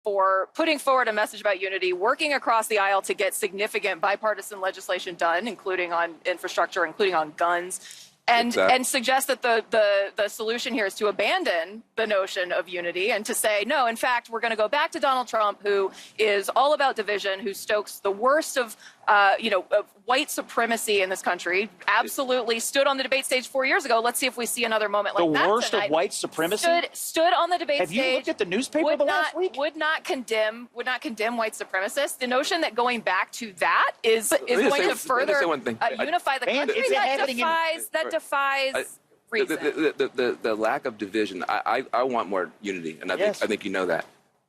for putting forward a message about unity, working across the aisle to get significant bipartisan legislation done, including on infrastructure, including on guns. And suggest that the solution here is to abandon the notion of unity and to say, no, in fact, we're going to go back to Donald Trump, who is all about division, who stokes the worst of white supremacy in this country, absolutely stood on the debate stage 4 years ago. Let's see if we see another moment like that. The worst of white supremacy? Stood on the debate stage. Have you looked at the newspaper the last week? Would not condemn white supremacists. The notion that going back to that is going to further unify the country, that defies reason. The lack of division, I want more unity, and I think you know that.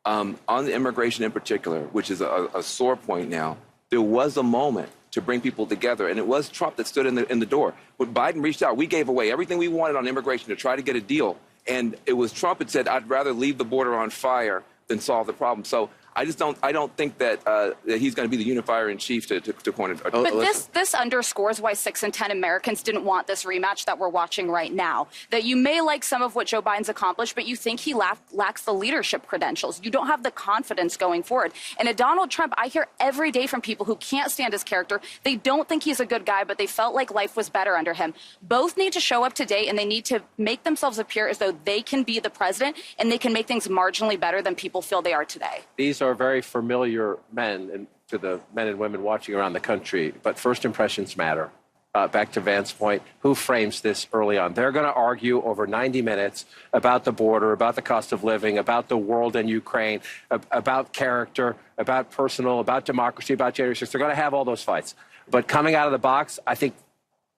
On the immigration in particular, which is a sore point now, there was a moment to bring people together, and it was Trump that stood in the door. When Biden reached out, we gave away everything we wanted on immigration to try to get a deal, and it was Trump that said, I'd rather leave the border on fire than solve the problem. So I don't think that he's going to be the unifier in chief to corner. But this underscores why 6 in 10 Americans didn't want this rematch that we're watching right now. That you may like some of what Joe Biden's accomplished, but you think he lacks the leadership credentials. You don't have the confidence going forward. And at Donald Trump, I hear every day from people who can't stand his character. They don't think he's a good guy, but they felt like life was better under him. Both need to show up today, and they need to make themselves appear as though they can be the president and they can make things marginally better than people feel they are today. These are very familiar men, and to the men and women watching around the country, but first impressions matter. Back to Vance's point, who frames this early on? They're going to argue over 90 minutes about the border, about the cost of living, about the world and Ukraine, about character, about personal, about democracy, about January 6th. They're going to have all those fights. But coming out of the box, I think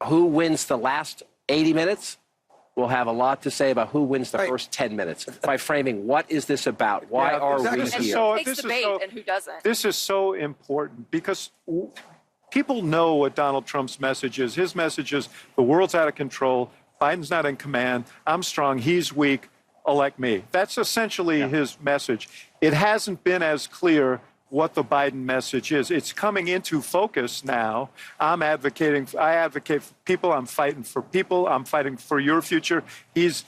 who wins the last 80 minutes will have a lot to say about who wins the first 10 minutes by framing what is this about? Why are we here? And who doesn't? This is so important because people know what Donald Trump's message is. His message is the world's out of control. Biden's not in command. I'm strong. He's weak. Elect me. That's essentially his message. It hasn't been as clear what the Biden message is. It's coming into focus now. I advocate for people. I'm fighting for people. I'm fighting for your future. He's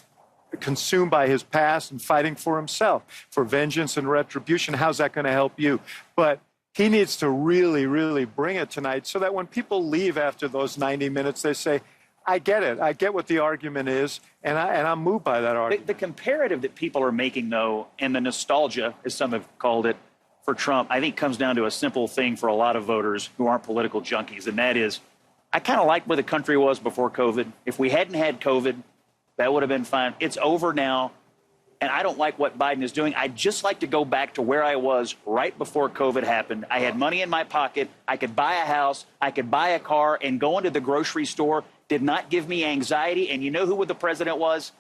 consumed by his past and fighting for himself, for vengeance and retribution. How's that going to help you? But he needs to really, really bring it tonight so that when people leave after those 90 minutes, they say, I get it. I get what the argument is, and I'm moved by that argument. The comparative that people are making, though, and the nostalgia, as some have called it, for Trump, I think comes down to a simple thing for a lot of voters who aren't political junkies, and that is, I kind of like where the country was before COVID. If we hadn't had COVID, that would have been fine. It's over now, and I don't like what Biden is doing. I'd just like to go back to where I was right before COVID happened. I had money in my pocket. I could buy a house. I could buy a car, and going to the grocery store did not give me anxiety. And you know who the president was?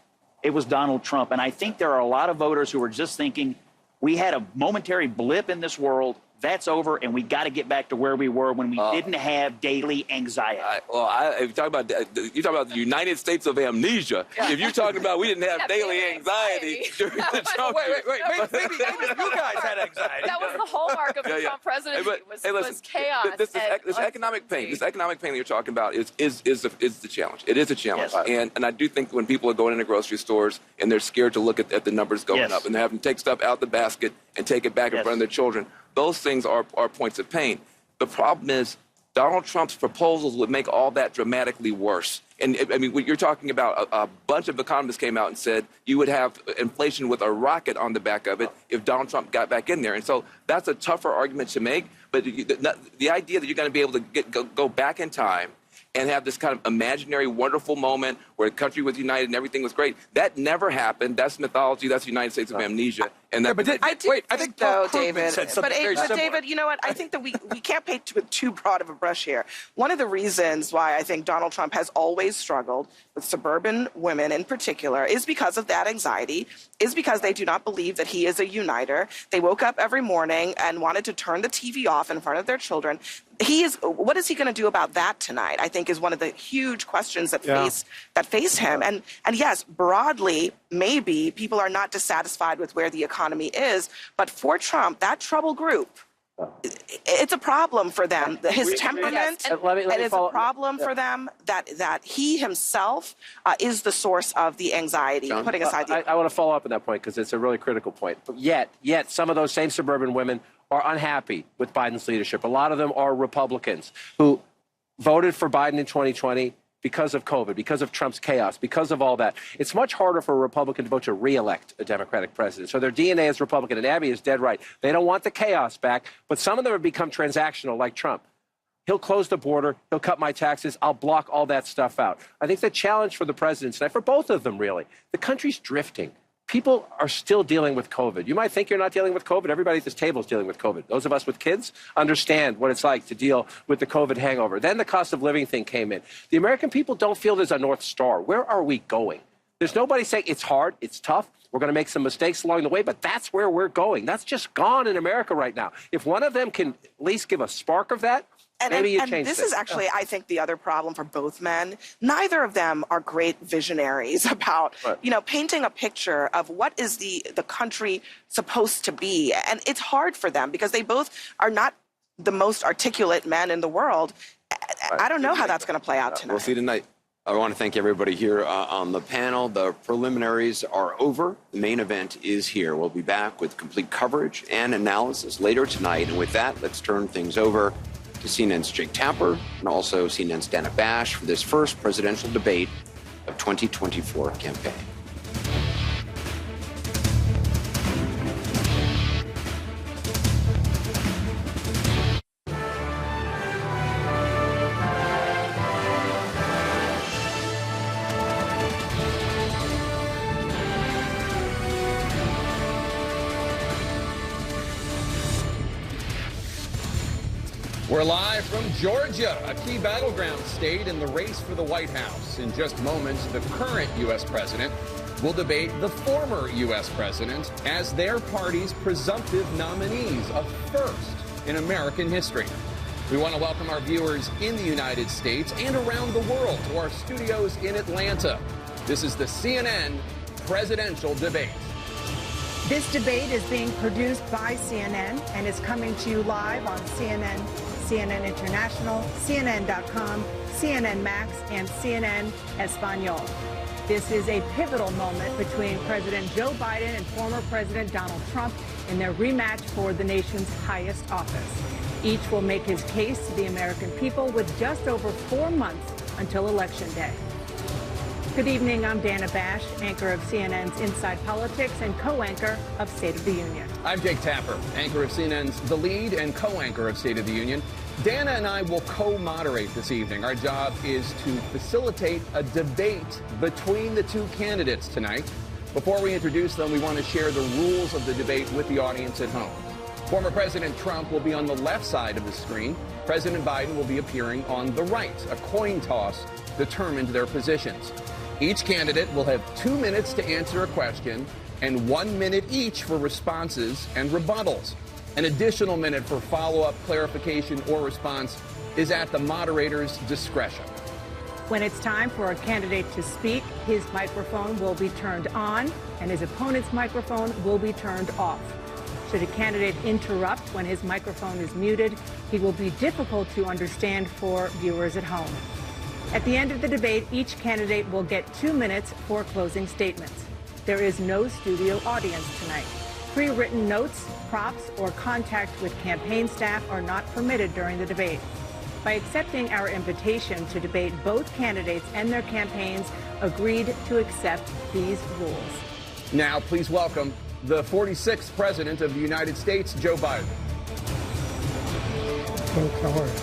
It was Donald Trump. And I think there are a lot of voters who are just thinking, we had a momentary blip in this world. That's over, and we got to get back to where we were when we didn't have daily anxiety. If you talk about the United States of amnesia. Yeah. If you're talking about we didn't have daily anxiety during the Trump. Wait, maybe you guys had anxiety. That was the hallmark of the Trump presidency. Was chaos. This economic pain. This economic pain that you're talking about is the challenge. It is a challenge, yes. And I do think when people are going into grocery stores and they're scared to look at the numbers going up, and they're having to take stuff out the basket and take it back in front of their children. Those things are points of pain. The problem is Donald Trump's proposals would make all that dramatically worse. And I mean, you're talking about a bunch of economists came out and said you would have inflation with a rocket on the back of it if Donald Trump got back in there. And so that's a tougher argument to make. But the idea that you're going to be able to go back in time and have this kind of imaginary, wonderful moment where the country was united and everything was great. That never happened. That's mythology. That's the United States of amnesia. And that, I think though, David, David, you know what? I think that we can't paint with too broad of a brush here. One of the reasons why I think Donald Trump has always struggled with suburban women in particular is because of that anxiety, is because they do not believe that he is a uniter. They woke up every morning and wanted to turn the TV off in front of their children. What is he going to do about that tonight? I think is one of the huge questions that face him. And yes, broadly, maybe people are not dissatisfied with where the economy is, but for Trump, that trouble group, It's a problem for them. His temperament, let me it's a problem for them that he himself is the source of the anxiety, John? putting aside the... I want to follow up on that point because it's a really critical point. But yet, some of those same suburban women are unhappy with Biden's leadership. A lot of them are Republicans who voted for Biden in 2020 because of COVID, because of Trump's chaos, because of all that. It's much harder for a Republican to vote to re-elect a Democratic president. So their DNA is Republican, and Abby is dead right. They don't want the chaos back, but some of them have become transactional, like Trump. He'll close the border. He'll cut my taxes. I'll block all that stuff out. I think the challenge for the president tonight, for both of them, really, the country's drifting. People are still dealing with COVID. You might think you're not dealing with COVID. Everybody at this table is dealing with COVID. Those of us with kids understand what it's like to deal with the COVID hangover. Then the cost of living thing came in. The American people don't feel there's a North Star. Where are we going? There's nobody saying it's hard, it's tough. We're going to make some mistakes along the way, but that's where we're going. That's just gone in America right now. If one of them can at least give a spark of that, maybe you change things. This is actually, I think, the other problem for both men. Neither of them are great visionaries about, painting a picture of what is the country supposed to be. And it's hard for them because they both are not the most articulate men in the world. I don't know how that's going to play out tonight. We'll see tonight. I want to thank everybody here on the panel. The preliminaries are over. The main event is here. We'll be back with complete coverage and analysis later tonight. And with that, let's turn things over to CNN's Jake Tapper and also CNN's Dana Bash for this first presidential debate of 2024 campaign. We're live from Georgia, a key battleground state in the race for the White House. In just moments, the current U.S. president will debate the former U.S. president as their party's presumptive nominees, a first in American history. We want to welcome our viewers in the United States and around the world to our studios in Atlanta. This is the CNN presidential debate. This debate is being produced by CNN and is coming to you live on CNN, CNN International, CNN.com, CNN Max, and CNN Espanol. This is a pivotal moment between President Joe Biden and former President Donald Trump in their rematch for the nation's highest office. Each will make his case to the American people with just over 4 months until Election Day. Good evening, I'm Dana Bash, anchor of CNN's Inside Politics and co-anchor of State of the Union. I'm Jake Tapper, anchor of CNN's The Lead and co-anchor of State of the Union. Dana and I will co-moderate this evening. Our job is to facilitate a debate between the two candidates tonight. Before we introduce them, we want to share the rules of the debate with the audience at home. Former President Trump will be on the left side of the screen. President Biden will be appearing on the right. A coin toss determined their positions. Each candidate will have 2 minutes to answer a question and 1 minute each for responses and rebuttals. An additional minute for follow-up, clarification, or response is at the moderator's discretion. When it's time for a candidate to speak, his microphone will be turned on and his opponent's microphone will be turned off. Should a candidate interrupt when his microphone is muted, he will be difficult to understand for viewers at home. At the end of the debate, each candidate will get 2 minutes for closing statements. There is no studio audience tonight. Pre-written notes, props, or contact with campaign staff are not permitted during the debate. By accepting our invitation to debate, both candidates and their campaigns agreed to accept these rules. Now, please welcome the 46th President of the United States, Joe Biden. Folks, how are you?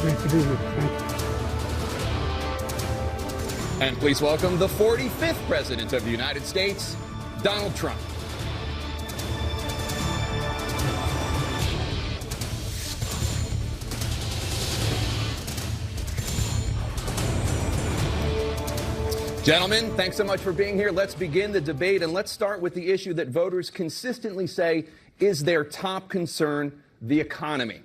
Great to be here. Thank you. And please welcome the 45th President of the United States, Donald Trump. Gentlemen, thanks so much for being here. Let's begin the debate, and let's start with the issue that voters consistently say is their top concern, the economy.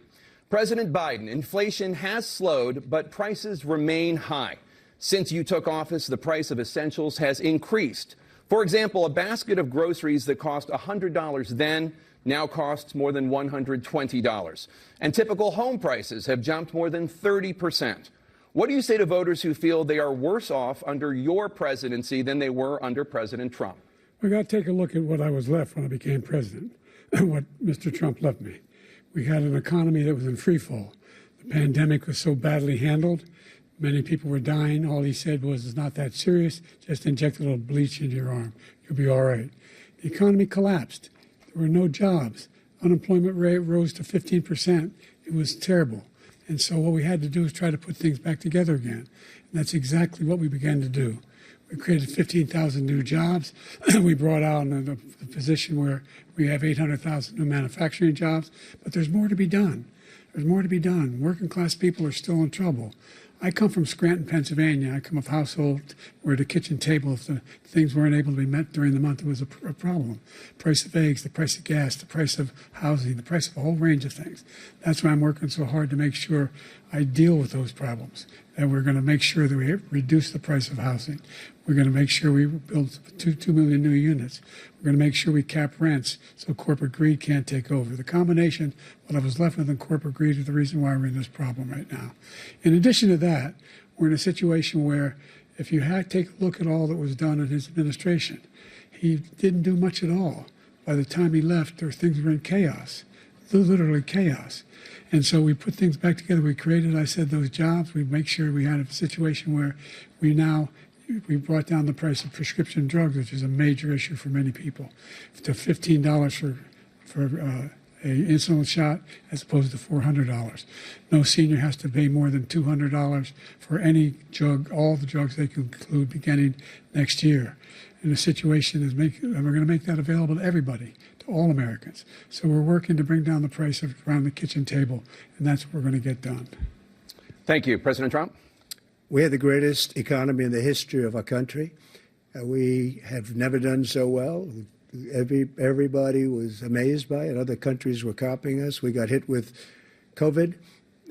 President Biden, inflation has slowed, but prices remain high. Since you took office, the price of essentials has increased. For example, a basket of groceries that cost $100 then now costs more than $120. And typical home prices have jumped more than 30%. What do you say to voters who feel they are worse off under your presidency than they were under President Trump? We got to take a look at what I was left when I became president and what Mr. Trump left me. We had an economy that was in free fall. The pandemic was so badly handled. Many people were dying. All he said was, it's not that serious. Just inject a little bleach into your arm. You'll be all right. The economy collapsed. There were no jobs. Unemployment rate rose to 15%. It was terrible. And so what we had to do is try to put things back together again. And that's exactly what we began to do. We created 15,000 new jobs. We brought out the position where we have 800,000 new manufacturing jobs. But there's more to be done. There's more to be done. Working class people are still in trouble. I come from Scranton, Pennsylvania. I come of a household where the kitchen table, if the things weren't able to be met during the month, it was a problem. Price of eggs, the price of gas, the price of housing, the price of a whole range of things. That's why I'm working so hard to make sure I deal with those problems. And we're going to make sure that we reduce the price of housing. We're going to make sure we build 2 million new units. We're going to make sure we cap rents so corporate greed can't take over. The combination, what I was left with in corporate greed, is the reason why we're in this problem right now. In addition to that, we're in a situation where if you take a look at all that was done in his administration, he didn't do much at all. By the time he left, things were in chaos, literally chaos. And so we put things back together. We created, I said, those jobs. We make sure we had a situation where we brought down the price of prescription drugs, which is a major issue for many people, to $15 for an insulin shot as opposed to $400. No senior has to pay more than $200 for any drug, all the drugs they can include beginning next year. And the situation is and we're going to make that available to everybody, to all Americans. So we're working to bring down the price around the kitchen table, and that's what we're going to get done. Thank you. President Trump? We have the greatest economy in the history of our country. We have never done so well. Everybody was amazed by it. Other countries were copying us. We got hit with COVID,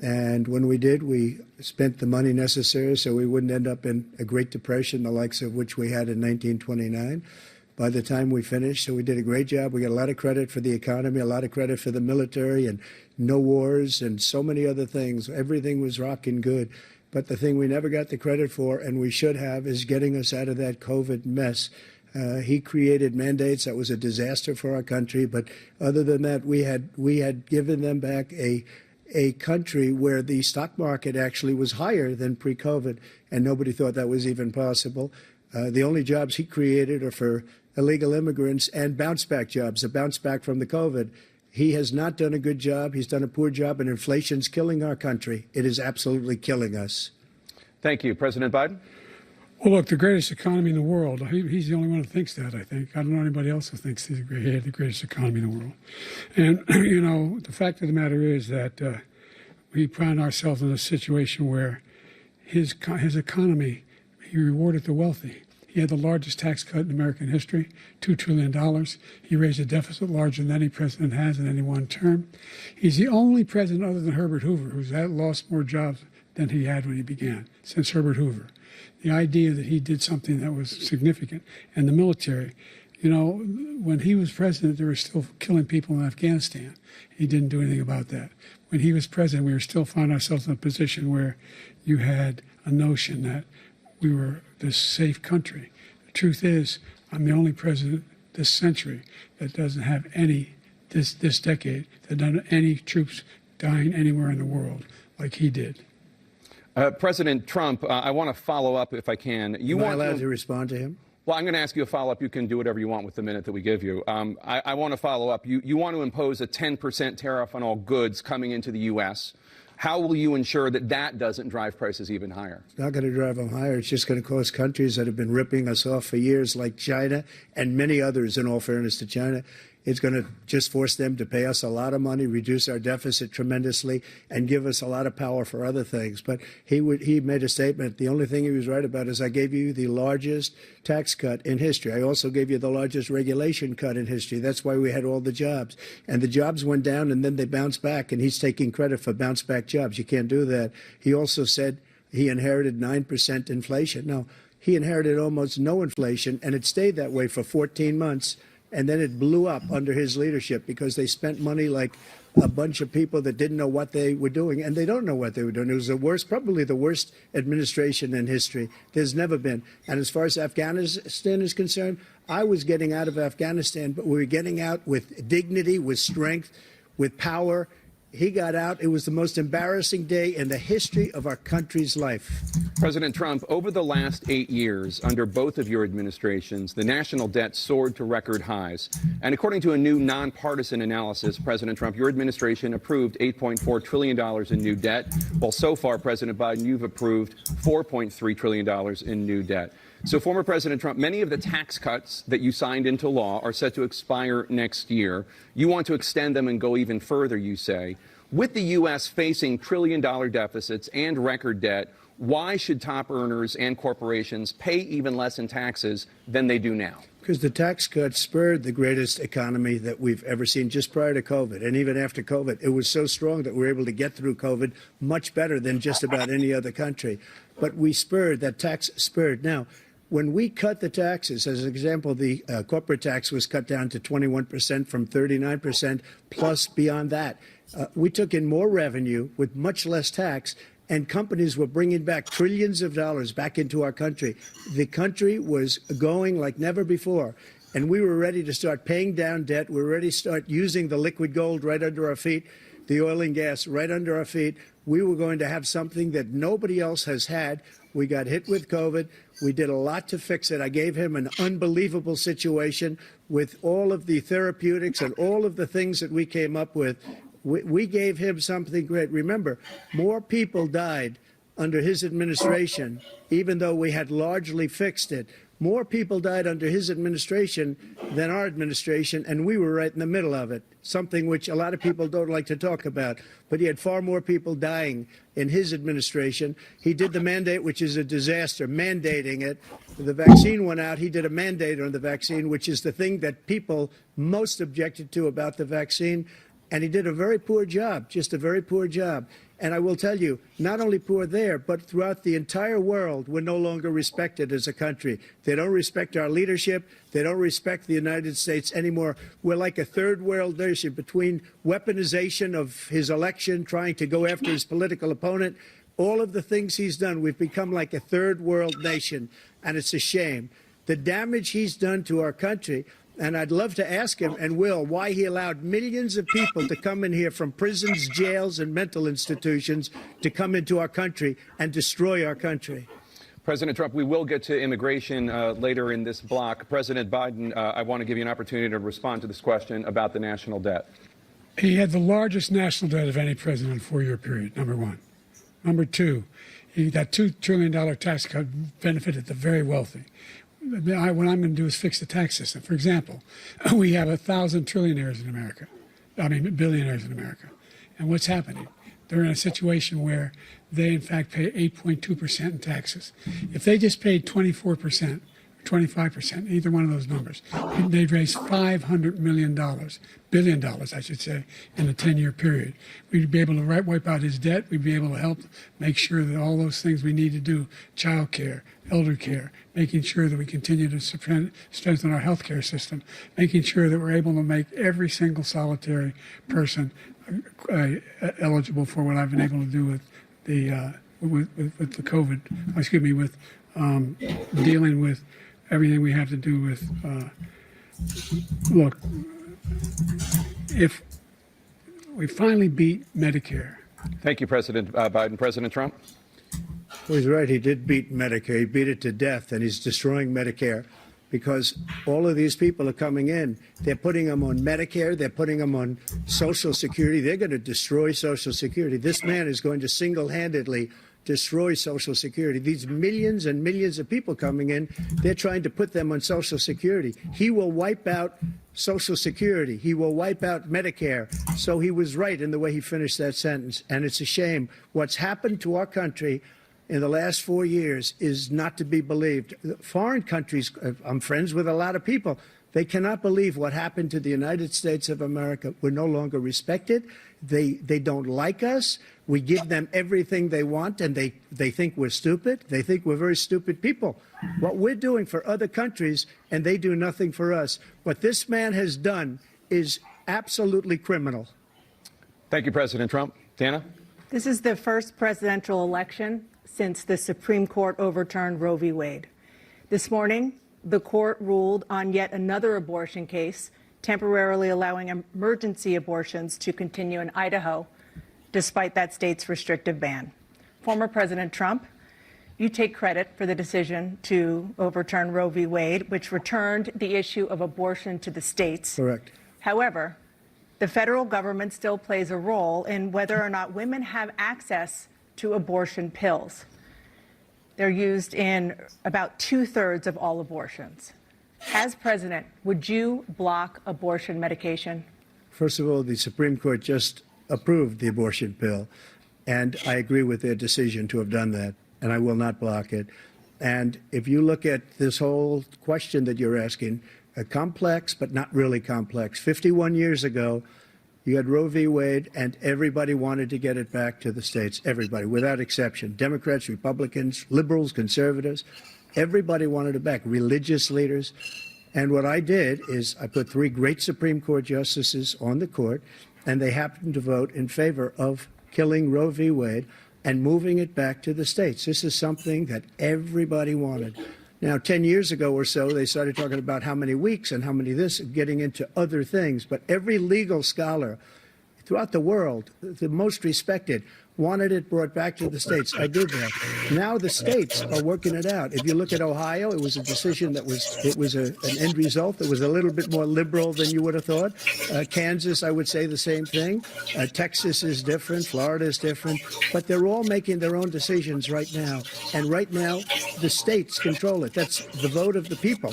and when we did, we spent the money necessary so we wouldn't end up in a Great Depression, the likes of which we had in 1929. By the time we finished, so we did a great job. We got a lot of credit for the economy, a lot of credit for the military, and no wars, and so many other things. Everything was rocking good. But the thing we never got the credit for, and we should have, is getting us out of that COVID mess. He created mandates that was a disaster for our country. But other than that, we had given them back a country where the stock market actually was higher than pre-COVID, and nobody thought that was even possible. The only jobs he created are for illegal immigrants and bounce-back jobs, a bounce back from the COVID. He has not done a good job. He's done a poor job, and inflation's killing our country. It is absolutely killing us. Thank you. President Biden? Well, look, the greatest economy in the world, he's the only one who thinks that, I think. I don't know anybody else who thinks he had the greatest economy in the world. And, you know, the fact of the matter is that we find ourselves in a situation where his economy, he rewarded the wealthy. He had the largest tax cut in American history, $2 trillion. He raised a deficit larger than any president has in any one term. He's the only president other than Herbert Hoover who's lost more jobs than he had when he began, since Herbert Hoover. The idea that he did something that was significant. And the military, you know, when he was president, they were still killing people in Afghanistan. He didn't do anything about that. When he was president, we were still finding ourselves in a position where you had a notion that we were this safe country. The truth is, I'm the only president this century that doesn't have this decade, that doesn't have any troops dying anywhere in the world like he did. President Trump, I want to follow up if I can. Am I allowed to respond to him? Well, I'm going to ask you a follow-up. You can do whatever you want with the minute that we give you. I want to follow up. You want to impose a 10% tariff on all goods coming into the U.S. How will you ensure that that doesn't drive prices even higher? It's not going to drive them higher. It's just going to cause countries that have been ripping us off for years, like China and many others, in all fairness to China. It's going to just force them to pay us a lot of money, reduce our deficit tremendously, and give us a lot of power for other things. But he made a statement. The only thing he was right about is I gave you the largest tax cut in history. I also gave you the largest regulation cut in history. That's why we had all the jobs. And the jobs went down, and then they bounced back, and he's taking credit for bounce-back jobs. You can't do that. He also said he inherited 9% inflation. Now, He inherited almost no inflation, and it stayed that way for 14 months. And then it blew up under his leadership because they spent money like a bunch of people that didn't know what they were doing, and they don't know what they were doing. It was the worst, probably the worst administration in history. There's never been. And as far as Afghanistan is concerned, I was getting out of Afghanistan, but we were getting out with dignity, with strength, with power. He got out. It was the most embarrassing day in the history of our country's life. President Trump, over the last 8 years, under both of your administrations, the national debt soared to record highs. And according to a new nonpartisan analysis, President Trump, your administration approved $8.4 trillion in new debt, while so far, President Biden, you've approved $4.3 trillion in new debt. So, former President Trump, many of the tax cuts that you signed into law are set to expire next year. You want to extend them and go even further, you say. With the U.S. facing trillion-dollar deficits and record debt, why should top earners and corporations pay even less in taxes than they do now? Because the tax cuts spurred the greatest economy that we've ever seen just prior to COVID. And even after COVID, it was so strong that we were able to get through COVID much better than just about any other country. But we spurred, that tax spurred. Now, when we cut the taxes, as an example, the corporate tax was cut down to 21% from 39%, plus beyond that. We took in more revenue with much less tax, and companies were bringing back trillions of dollars back into our country. The country was going like never before, and we were ready to start paying down debt. We were ready to start using the liquid gold right under our feet, the oil and gas right under our feet. We were going to have something that nobody else has had. We got hit with COVID. We did a lot to fix it. I gave him an unbelievable situation with all of the therapeutics and all of the things that we came up with. We gave him something great. Remember, more people died under his administration, even though we had largely fixed it. More people died under his administration than our administration, and we were right in the middle of it, something which a lot of people don't like to talk about. But he had far more people dying in his administration. He did the mandate, which is a disaster, mandating it. The vaccine went out. He did a mandate on the vaccine, which is the thing that people most objected to about the vaccine. And he did a very poor job, just a very poor job. And I will tell you, not only poor there, but throughout the entire world, we're no longer respected as a country. They don't respect our leadership. They don't respect the United States anymore. We're like a third world nation between weaponization of his election, trying to go after his political opponent, all of the things he's done. We've become like a third world nation, and it's a shame. The damage he's done to our country. And I'd love to ask him, and will, why he allowed millions of people to come in here from prisons, jails, and mental institutions to come into our country and destroy our country. President Trump, we will get to immigration later in this block. President Biden, I want to give you an opportunity to respond to this question about the national debt. He had the largest national debt of any president in a 4-year period, number one. Number two, that $2 trillion tax cut benefited the very wealthy. What I'm going to do is fix the tax system. For example, we have 1,000 trillionaires in America. Billionaires in America. And what's happening? They're in a situation where they, in fact, pay 8.2% in taxes. If they just paid 24%, 25%, either one of those numbers, they'd raise $500 billion, I should say, in a 10-year period. We'd be able to wipe out his debt. We'd be able to help make sure that all those things we need to do, child care, elder care, making sure that we continue to strengthen our health care system, making sure that we're able to make every single solitary person eligible for what I've been able to do with the COVID, with dealing with everything we have to do with, look, if we finally beat Medicare. Thank you, President Biden. President Trump? Well, he's right. He did beat Medicare. He beat it to death, and he's destroying Medicare because all of these people are coming in. They're putting them on Medicare. They're putting them on Social Security. They're going to destroy Social Security. This man is going to single-handedly destroy Social Security. These millions and millions of people coming in, they're trying to put them on Social Security. He will wipe out Social Security. He will wipe out Medicare. So he was right in the way he finished that sentence. And it's a shame. What's happened to our country in the last 4 years is not to be believed. Foreign countries, I'm friends with a lot of people. They cannot believe what happened to the United States of America. We're no longer respected. They don't like us. We give them everything they want, and they think we're stupid. They think we're very stupid people. What we're doing for other countries, and they do nothing for us. What this man has done is absolutely criminal. Thank you, President Trump. Dana? This is the first presidential election since the Supreme Court overturned Roe v. Wade. This morning, the court ruled on yet another abortion case, temporarily allowing emergency abortions to continue in Idaho, despite that state's restrictive ban. Former President Trump, you take credit for the decision to overturn Roe v. Wade, which returned the issue of abortion to the states. Correct. However, the federal government still plays a role in whether or not women have access to abortion pills. They're used in about 2/3 of all abortions. As president, would you block abortion medication? First of all, the Supreme Court just approved the abortion pill, and I agree with their decision to have done that, and I will not block it. And if you look at this whole question that you're asking, complex but not really complex. 51 years ago, you had Roe v. Wade, and everybody wanted to get it back to the states. Everybody, without exception. Democrats, Republicans, liberals, conservatives. Everybody wanted it back. Religious leaders. And what I did is I put 3 great Supreme Court justices on the court, and they happened to vote in favor of killing Roe v. Wade and moving it back to the states. This is something that everybody wanted. Now, 10 years ago or so, they started talking about how many weeks and how many this, getting into other things. But every legal scholar throughout the world, the most respected, wanted it brought back to the states. I did that. Now the states are working it out. If you look at Ohio, it was a decision that was an end result that was a little bit more liberal than you would have thought. Kansas, I would say the same thing. Texas is different. Florida is different. But they're all making their own decisions right now. And right now, the states control it. That's the vote of the people.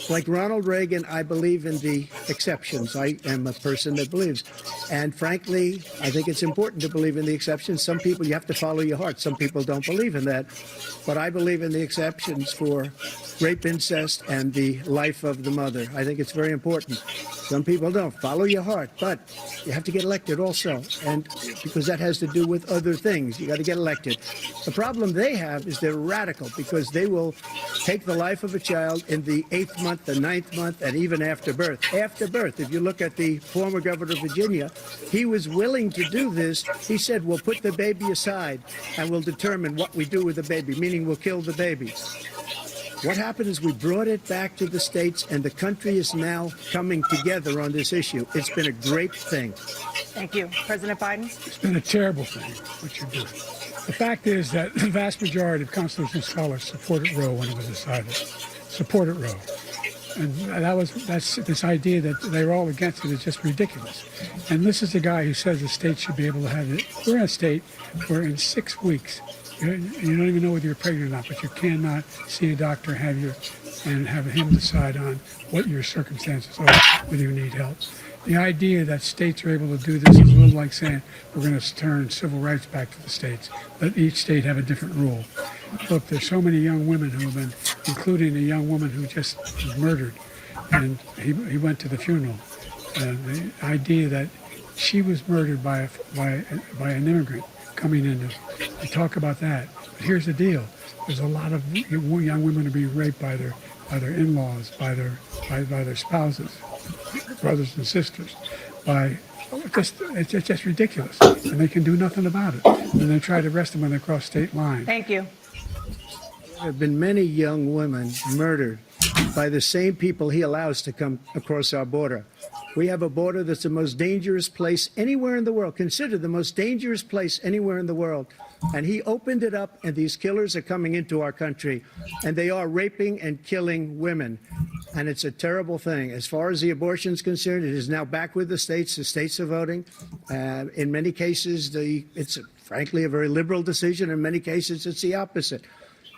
Like Ronald Reagan, I believe in the exceptions. I am a person that believes. And frankly, I think it's important to believe in the exceptions. Some people, you have to follow your heart. Some people don't believe in that. But I believe in the exceptions for rape, incest, and the life of the mother. I think it's very important. Some people don't. Follow your heart. But you have to get elected also. And because that has to do with other things. You got to get elected. The problem they have is they're radical because they will take the life of a child in the 8th month, the 9th month, and even after birth. After birth, if you look at the former governor of Virginia, he was willing to do this. He said, we'll put the baby aside and we'll determine what we do with the baby, meaning we'll kill the baby. What happened is we brought it back to the states, and the country is now coming together on this issue. It's been a great thing. Thank you. President Biden? It's been a terrible thing, what you're doing. The fact is that the vast majority of constitutional scholars supported Roe when it was decided. Supported Roe. And that's this idea that they're all against it is just ridiculous. And this is the guy who says the state should be able to have it. We're in a state where in 6 weeks, you don't even know whether you're pregnant or not, but you cannot see a doctor and have him decide on what your circumstances are, whether you need help. The idea that states are able to do this is a little like saying we're going to turn civil rights back to the states. Let each state have a different rule. Look, there's so many young women who have been, including a young woman who just was murdered, and he went to the funeral. The idea that she was murdered by an immigrant coming in to talk about that. But here's the deal: there's a lot of young women who are being raped by their in-laws, by their spouses, brothers and sisters. It's just ridiculous, and they can do nothing about it. And they try to arrest them when they cross state lines. Thank you. There have been many young women murdered by the same people he allows to come across our border. We have a border that's the most dangerous place anywhere in the world, considered the most dangerous place anywhere in the world. And he opened it up, and these killers are coming into our country, and they are raping and killing women. And it's a terrible thing. As far as the abortion is concerned, it is now back with the states. The states are voting. In many cases, it's frankly a very liberal decision. In many cases, it's the opposite.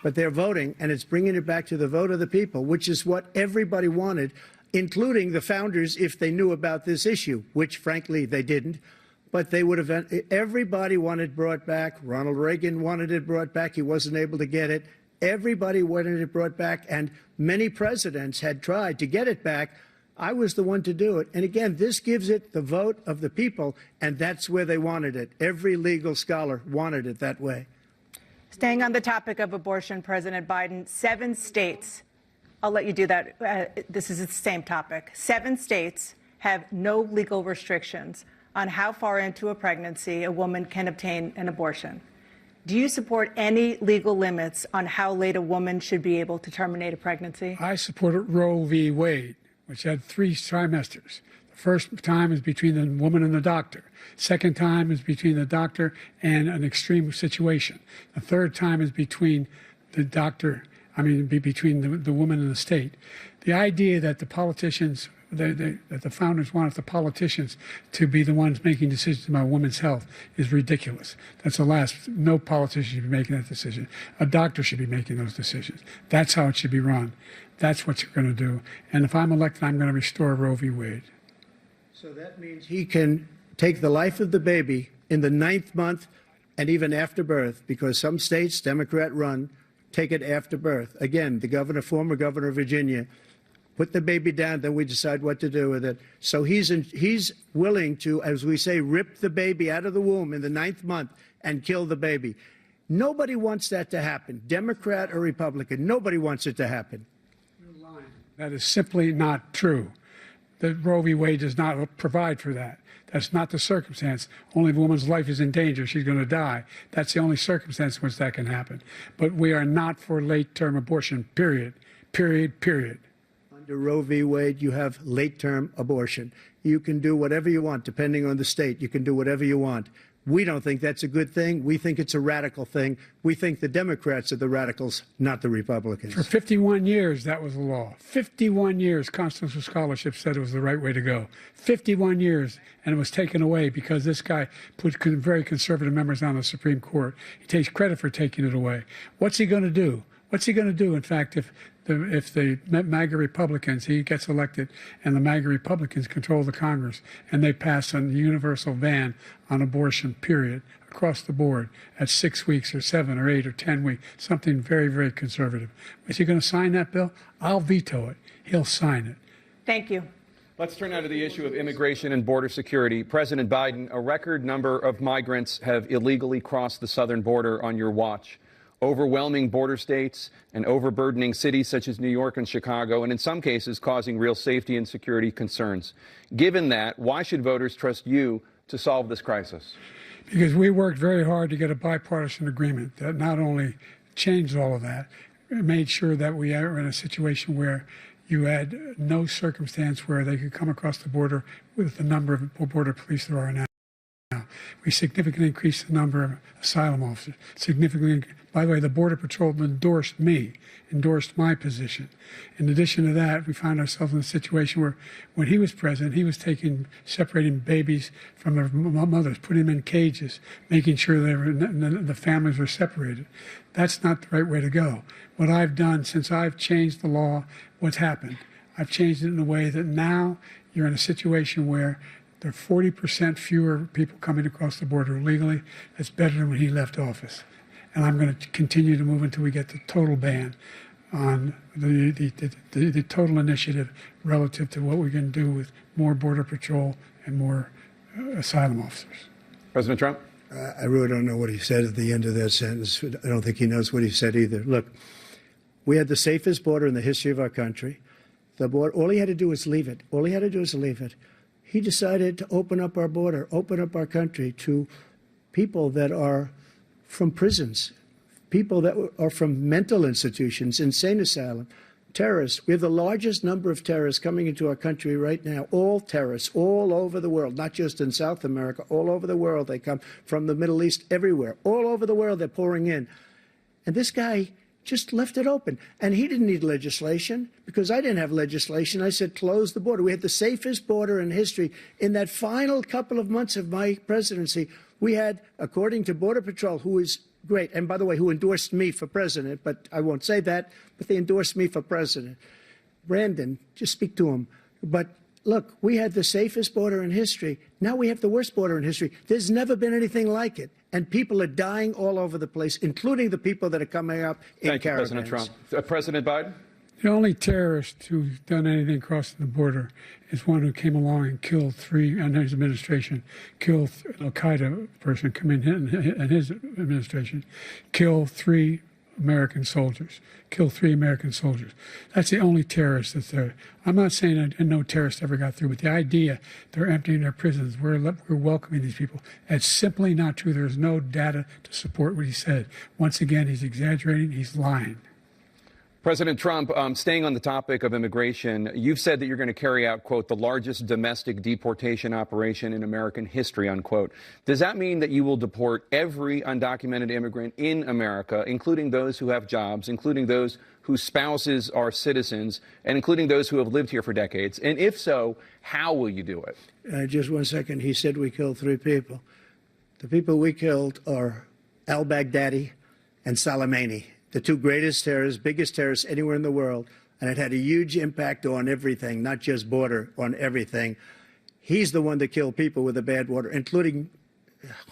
But they're voting, and it's bringing it back to the vote of the people, which is what everybody wanted, including the founders, if they knew about this issue, which, frankly, they didn't. But they would have. Everybody wanted it brought back. Ronald Reagan wanted it brought back. He wasn't able to get it. Everybody wanted it brought back, and many presidents had tried to get it back. I was the one to do it. And again, this gives it the vote of the people, and that's where they wanted it. Every legal scholar wanted it that way. Staying on the topic of abortion, President Biden, 7 states, I'll let you do that. This is the same topic. 7 states have no legal restrictions on how far into a pregnancy a woman can obtain an abortion. Do you support any legal limits on how late a woman should be able to terminate a pregnancy? I supported Roe v. Wade, which had 3 trimesters. The first time is between the woman and the doctor. Second time is between the doctor and an extreme situation. The third time is between the doctor, between the woman and the state. The idea that the politicians, that the founders wanted the politicians to be the ones making decisions about women's health is ridiculous. That's the last. No politician should be making that decision. A doctor should be making those decisions. That's how it should be run. That's what you're going to do. And if I'm elected, I'm going to restore Roe v. Wade. So that means he can take the life of the baby in the 9th month and even after birth, because some states, Democrat run, take it after birth. Again, the former governor of Virginia, put the baby down, then we decide what to do with it. So he's willing to, as we say, rip the baby out of the womb in the 9th month and kill the baby. Nobody wants that to happen, Democrat or Republican. Nobody wants it to happen. That is simply not true. The Roe v. Wade does not provide for that. That's not the circumstance. Only if a woman's life is in danger, she's going to die. That's the only circumstance in which that can happen. But we are not for late-term abortion, period. Period, period. Under Roe v. Wade, you have late-term abortion. You can do whatever you want, depending on the state. You can do whatever you want. We don't think that's a good thing. We think it's a radical thing. We think the Democrats are the radicals, not the Republicans. For 51 years, that was the law. 51 years, constitutional scholarship said it was the right way to go. 51 years, and it was taken away because this guy put very conservative members on the Supreme Court. He takes credit for taking it away. What's he going to do? What's he going to do, in fact, if the MAGA Republicans, he gets elected, and the MAGA Republicans control the Congress, and they pass a universal ban on abortion, period, across the board at 6 weeks or 7 or 8 or 10 weeks, something very, very conservative. Is he going to sign that bill? I'll veto it. He'll sign it. Thank you. Let's turn now to the issue of immigration and border security. President Biden, a record number of migrants have illegally crossed the southern border on your watch. Overwhelming border states and overburdening cities such as New York and Chicago, and in some cases causing real safety and security concerns. Given that, why should voters trust you to solve this crisis? Because we worked very hard to get a bipartisan agreement that not only changed all of that, it made sure that we are in a situation where you had no circumstance where they could come across the border with the number of border police there are now. We significantly increased the number of asylum officers. By the way, the Border Patrol endorsed my position. In addition to that, we found ourselves in a situation where, when he was president, he was separating babies from their mothers, putting them in cages, making sure the families were separated. That's not the right way to go. What I've done since I've changed the law, what's happened? I've changed it in a way that now you're in a situation where there are 40% fewer people coming across the border illegally. That's better than when he left office. And I'm going to continue to move until we get the total ban on the total initiative relative to what we can do with more Border Patrol and more asylum officers. President Trump? I really don't know what he said at the end of that sentence. I don't think he knows what he said either. Look, we had the safest border in the history of our country. The border, all he had to do was leave it. All he had to do was leave it. He decided to open up our border, open up our country to people that are from prisons, people that are from mental institutions, insane asylum, terrorists. We have the largest number of terrorists coming into our country right now, all terrorists, all over the world, not just in South America, all over the world. They come from the Middle East, everywhere. All over the world, they're pouring in. And this guy just left it open. And he didn't need legislation because I didn't have legislation. I said, close the border. We had the safest border in history. In that final couple of months of my presidency, we had, according to Border Patrol, who is great, and by the way, who endorsed me for president, but I won't say that, but they endorsed me for president. Brandon, just speak to him. But look, we had the safest border in history. Now we have the worst border in history. There's never been anything like it. And people are dying all over the place, including the people that are coming up in caravans. Thank you, President Trump. President Biden? The only terrorist who's done anything crossing the border is one who came along and killed three, and his administration, killed an Al-Qaeda person come in and his administration, killed three American soldiers. That's the only terrorist that's there. I'm not saying that no terrorist ever got through, but the idea they're emptying their prisons, we're welcoming these people, that's simply not true. There's no data to support what he said. Once again, he's exaggerating, he's lying. President Trump, staying on the topic of immigration, you've said that you're going to carry out, quote, the largest domestic deportation operation in American history, unquote. Does that mean that you will deport every undocumented immigrant in America, including those who have jobs, including those whose spouses are citizens, and including those who have lived here for decades? And if so, how will you do it? Just 1 second. He said we killed 3 people. The people we killed are al-Baghdadi and Soleimani, the 2 greatest terrorists, biggest terrorists anywhere in the world, and it had a huge impact on everything, not just border, on everything. He's the one that killed people with the bad water, including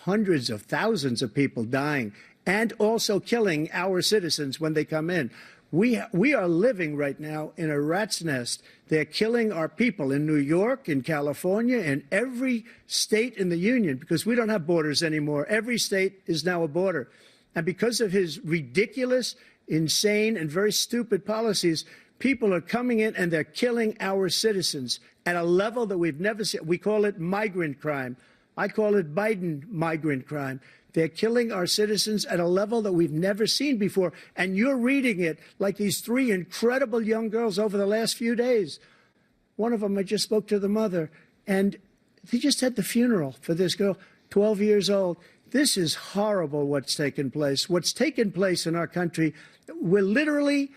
hundreds of thousands of people dying, and also killing our citizens when they come in. We are living right now in a rat's nest. They're killing our people in New York, in California, in every state in the union, because we don't have borders anymore. Every state is now a border. And because of his ridiculous, insane, and very stupid policies, people are coming in and they're killing our citizens at a level that we've never seen. We call it migrant crime. I call it Biden migrant crime. They're killing our citizens at a level that we've never seen before. And you're reading it like these 3 incredible young girls over the last few days. One of them, I just spoke to the mother, and they just had the funeral for this girl, 12 years old. This is horrible what's taken place. What's taken place in our country, we're literally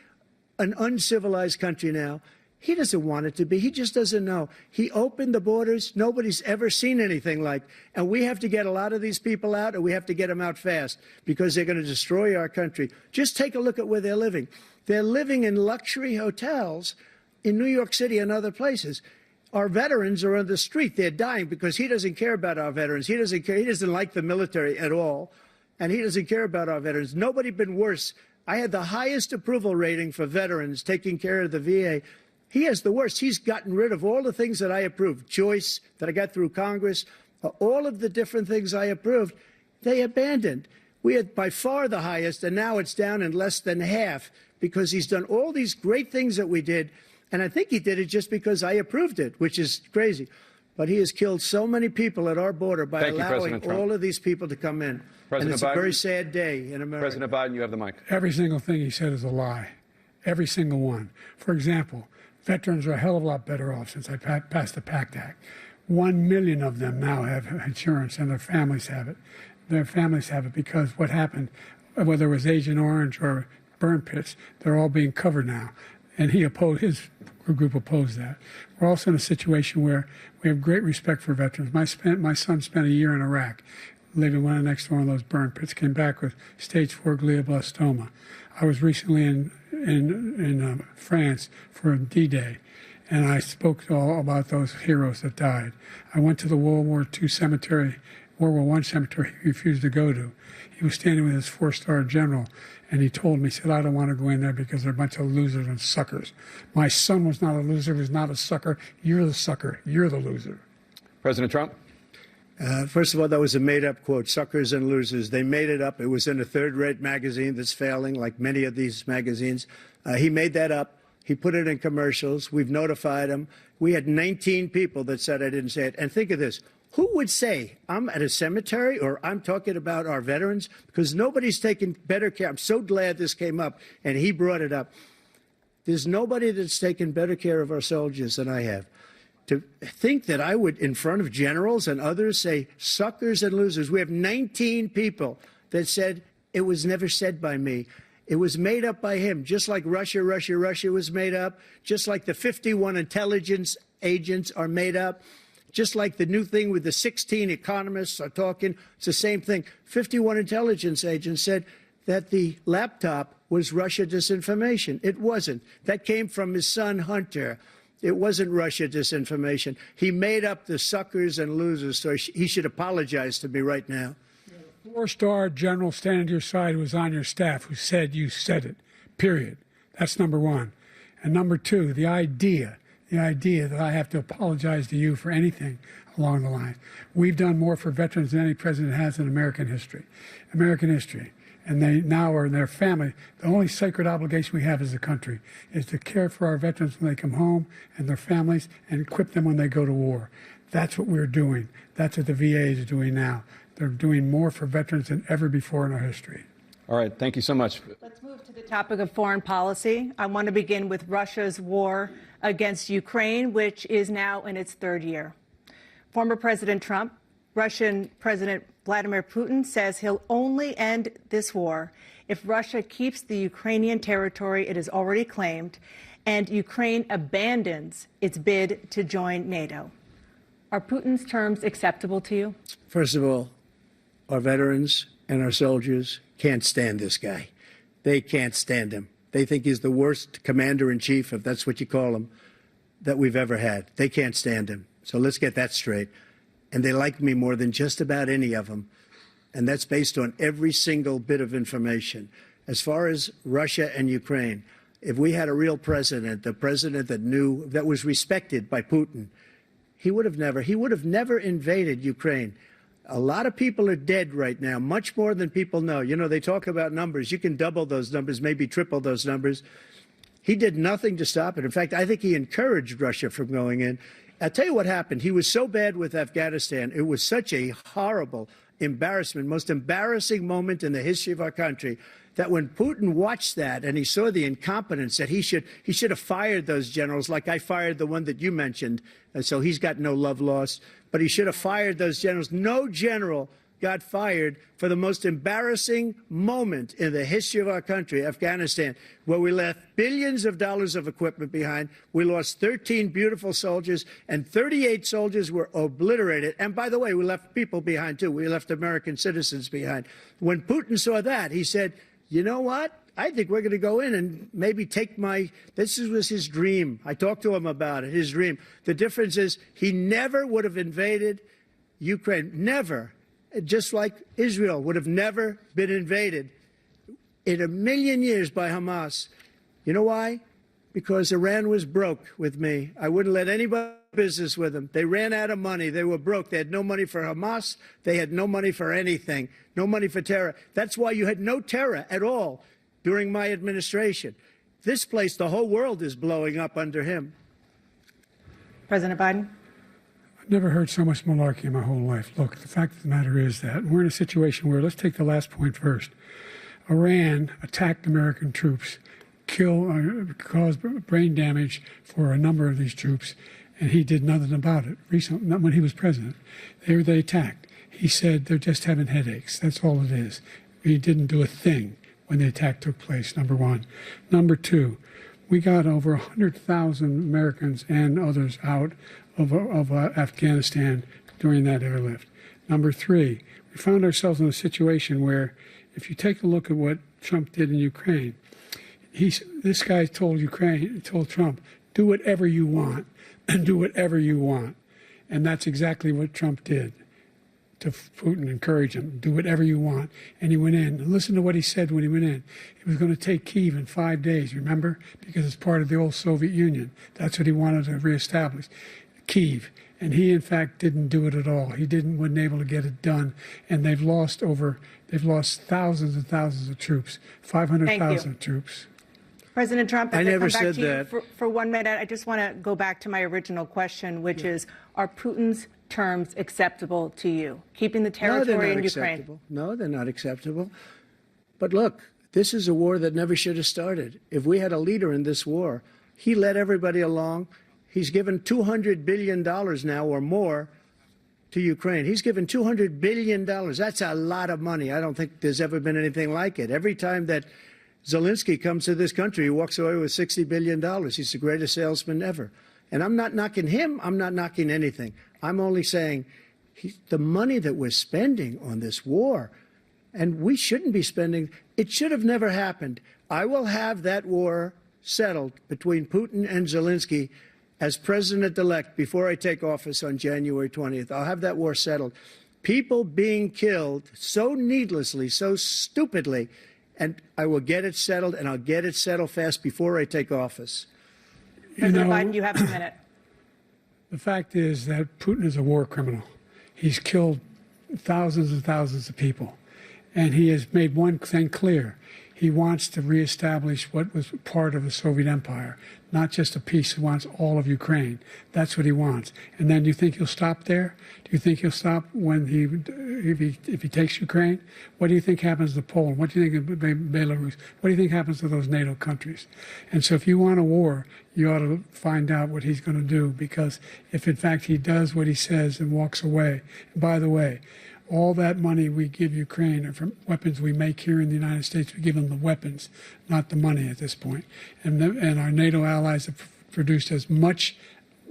an uncivilized country now. He doesn't want it to be. He just doesn't know. He opened the borders. Nobody's ever seen anything like. And we have to get a lot of these people out, and we have to get them out fast because they're going to destroy our country. Just take a look at where they're living. They're living in luxury hotels in New York City and other places. Our veterans are on the street. They're dying because he doesn't care about our veterans. He doesn't care. He doesn't like the military at all, and he doesn't care about our veterans. Nobody been worse. I had the highest approval rating for veterans taking care of the VA. He has the worst. He's gotten rid of all the things that I approved, choice that I got through Congress, all of the different things I approved, they abandoned. We had by far the highest, and now it's down in less than half because he's done all these great things that we did. And I think he did it just because I approved it, which is crazy. But he has killed so many people at our border by allowing all of these people to come in. And it's a very sad day in America. President Biden, you have the mic. Every single thing he said is a lie. Every single one. For example, veterans are a hell of a lot better off since I passed the PACT Act. 1 million of them now have insurance, and their families have it. Their families have it because what happened, whether it was Agent Orange or burn pits, they're all being covered now. And his group opposed that. We're also in a situation where we have great respect for veterans. My son spent a year in Iraq, living next to one of those burn pits, came back with stage 4 glioblastoma. I was recently in France for D-Day, and I spoke all about those heroes that died. I went to the World War I cemetery he refused to go to. He was standing with his 4-star general, and he told me, he said, I don't want to go in there because they're a bunch of losers and suckers. My son was not a loser. He was not a sucker. You're the sucker. You're the loser. President Trump? First of all, that was a made-up quote, suckers and losers. They made it up. It was in a third-rate magazine that's failing, like many of these magazines. He made that up. He put it in commercials. We've notified him. We had 19 people that said I didn't say it. And think of this. Who would say I'm at a cemetery or I'm talking about our veterans? Because nobody's taken better care. I'm so glad this came up and he brought it up. There's nobody that's taken better care of our soldiers than I have. To think that I would, in front of generals and others, say suckers and losers. We have 19 people that said it was never said by me. It was made up by him, just like Russia was made up, just like the 51 intelligence agents are made up. Just like the new thing with the 16 economists are talking, it's the same thing. 51 intelligence agents said that the laptop was Russia disinformation. It wasn't. That came from his son, Hunter. It wasn't Russia disinformation. He made up the suckers and losers, so he should apologize to me right now. 4-star general standing to your side who was on your staff who said you said it, period. That's number one. And number two, the idea that I have to apologize to you for anything along the line. We've done more for veterans than any president has in American history. And they now are in their family. The only sacred obligation we have as a country is to care for our veterans when they come home and their families and equip them when they go to war. That's what we're doing. That's what the VA is doing now. They're doing more for veterans than ever before in our history. All right. Thank you so much. Let's move to the topic of foreign policy. I want to begin with Russia's war against Ukraine, which is now in its third year. Former President Trump, Russian President Vladimir Putin says he'll only end this war if Russia keeps the Ukrainian territory it has already claimed and Ukraine abandons its bid to join NATO. Are Putin's terms acceptable to you? First of all, our veterans and our soldiers can't stand this guy. They can't stand him. They think he's the worst commander-in-chief, if that's what you call him, that we've ever had. They can't stand him. So let's get that straight. And they like me more than just about any of them. And that's based on every single bit of information. As far as Russia and Ukraine, if we had a real president, the president that knew, that was respected by Putin, he would have never invaded Ukraine. A lot of people are dead right now, much more than people know. You know, they talk about numbers. You can double those numbers, maybe triple those numbers. He did nothing to stop it. In fact, I think he encouraged Russia from going in. I'll tell you what happened. He was so bad with Afghanistan. It was such a horrible embarrassment, most embarrassing moment in the history of our country, that when Putin watched that and he saw the incompetence, that he should have fired those generals, like I fired the one that you mentioned. And so he's got no love lost. But he should have fired those generals. No general got fired for the most embarrassing moment in the history of our country, Afghanistan, where we left billions of dollars of equipment behind. We lost 13 beautiful soldiers, and 38 soldiers were obliterated. And by the way, we left people behind, too. We left American citizens behind. When Putin saw that, he said, you know what? I think we're going to go in and maybe take this was his dream. I talked to him about it, his dream. The difference is he never would have invaded Ukraine, never. Just like Israel would have never been invaded in a million years by Hamas. You know why? Because Iran was broke with me. I wouldn't let anybody do business with them. They ran out of money. They were broke. They had no money for Hamas. They had no money for anything. No money for terror. That's why you had no terror at all during my administration. This place, the whole world is blowing up under him. President Biden? Never heard so much malarkey in my whole life. Look, the fact of the matter is that we're in a situation where, let's take the last point first. Iran attacked American troops, caused brain damage for a number of these troops, and he did nothing about it. Recently, not when he was president. They attacked. He said they're just having headaches. That's all it is. He didn't do a thing when the attack took place, number one. Number two, we got over 100,000 Americans and others out of Afghanistan during that airlift. Number three, we found ourselves in a situation where, if you take a look at what Trump did in Ukraine, this guy told Trump, do whatever you want, and do whatever you want. And that's exactly what Trump did to Putin, encourage him, do whatever you want. And he went in. And listen to what he said when he went in. He was going to take Kyiv in 5 days, remember? Because it's part of the old Soviet Union. That's what he wanted to reestablish. Kyiv, and he in fact didn't do it at all. He wasn't able to get it done, and they've lost thousands and thousands of troops, 500,000 troops. President Trump, I never said that. For 1 minute, I just want to go back to my original question, which is, are Putin's terms acceptable to you? Keeping the territory in Ukraine? No, they're not acceptable. But look, this is a war that never should have started. If we had a leader in this war, he led everybody along. He's given $200 billion now or more to Ukraine. He's given $200 billion. That's a lot of money. I don't think there's ever been anything like it. Every time that Zelensky comes to this country, he walks away with $60 billion. He's the greatest salesman ever. And I'm not knocking him. I'm not knocking anything. I'm only saying the money that we're spending on this war, and we shouldn't be spending, it should have never happened. I will have that war settled between Putin and Zelensky as president-elect before I take office on January 20th. I'll have that war settled. People being killed so needlessly, so stupidly, and I will get it settled, and I'll get it settled fast before I take office. President Biden, you have a minute. The fact is that Putin is a war criminal. He's killed thousands and thousands of people. And he has made one thing clear. He wants to reestablish what was part of the Soviet Empire, not just a piece. He wants all of Ukraine. That's what he wants. And then do you think he'll stop there? Do you think he'll stop when if he takes Ukraine? What do you think happens to Poland? What do you think of Belarus? What do you think happens to those NATO countries? And so if you want a war, you ought to find out what he's going to do, because if in fact he does what he says and walks away, and by the way, all that money we give Ukraine are from weapons we make here in the United States. We give them the weapons, not the money at this point. And our NATO allies have produced as much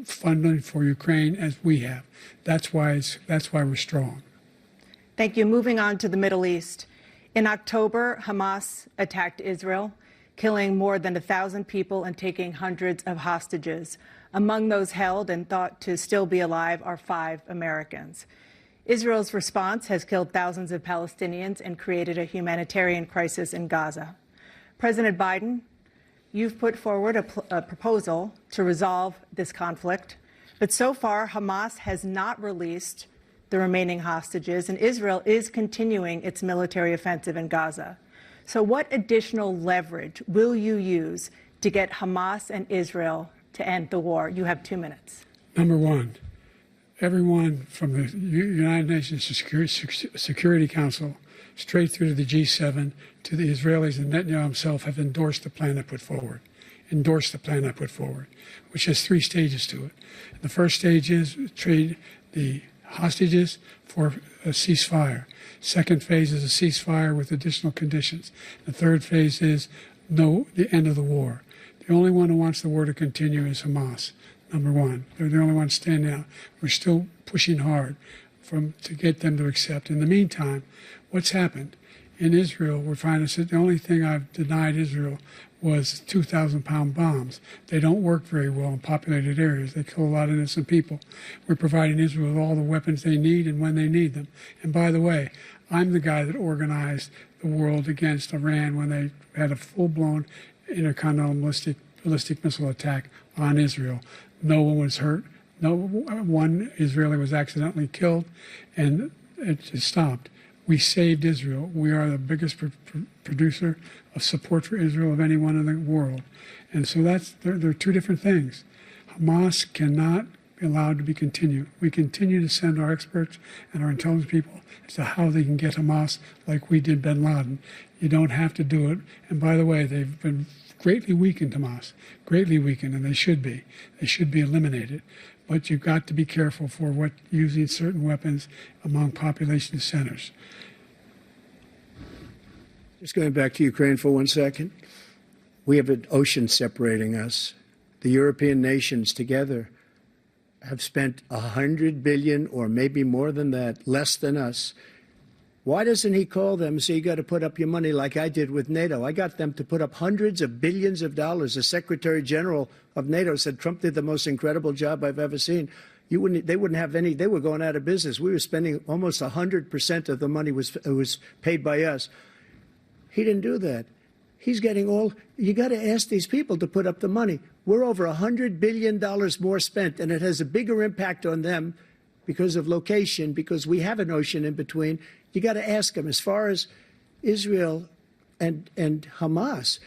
funding for Ukraine as we have. That's why we're strong. Thank you. Moving on to the Middle East. In October, Hamas attacked Israel, killing more than 1,000 people and taking hundreds of hostages. Among those held and thought to still be alive are 5 Americans. Israel's response has killed thousands of Palestinians and created a humanitarian crisis in Gaza. President Biden, you've put forward a proposal to resolve this conflict, but so far Hamas has not released the remaining hostages, and Israel is continuing its military offensive in Gaza. So what additional leverage will you use to get Hamas and Israel to end the war? You have 2 minutes. Number one, everyone from the United Nations Security Council straight through to the G7 to the Israelis and Netanyahu himself have endorsed the plan I put forward, which has 3 stages to it. The first stage is trade the hostages for a ceasefire. Second phase is a ceasefire with additional conditions. The third phase is the end of the war. The only one who wants the war to continue is Hamas. Number one, they're the only ones standing out. We're still pushing hard to get them to accept. In the meantime, what's happened? In Israel, we're finding that the only thing I've denied Israel was 2,000-pound bombs. They don't work very well in populated areas. They kill a lot of innocent people. We're providing Israel with all the weapons they need and when they need them. And by the way, I'm the guy that organized the world against Iran when they had a full-blown intercontinental ballistic missile attack on Israel. No one was hurt. No one Israeli was accidentally killed, and it just stopped. We saved Israel. We are the biggest producer of support for Israel of anyone in the world. And so there are 2 different things. Hamas cannot be allowed to be continued. We continue to send our experts and our intelligence people as to how they can get Hamas like we did bin Laden. You don't have to do it. And by the way, they've been greatly weakened, Hamas, greatly weakened, and they should be. They should be eliminated. But you've got to be careful for using certain weapons among population centers. Just going back to Ukraine for 1 second. We have an ocean separating us. The European nations together have spent $100 billion, or maybe more than that, less than us. Why doesn't he call them and say, you got to put up your money like I did with NATO? I got them to put up hundreds of billions of dollars. The Secretary General of NATO said Trump did the most incredible job I've ever seen. They wouldn't have any. They were going out of business. We were spending almost 100% of the money was paid by us. He didn't do that. He's getting all. You got to ask these people to put up the money. We're over $100 billion more spent, and it has a bigger impact on them because of location, because we have an ocean in between. You got to ask them. As far as Israel and Hamas,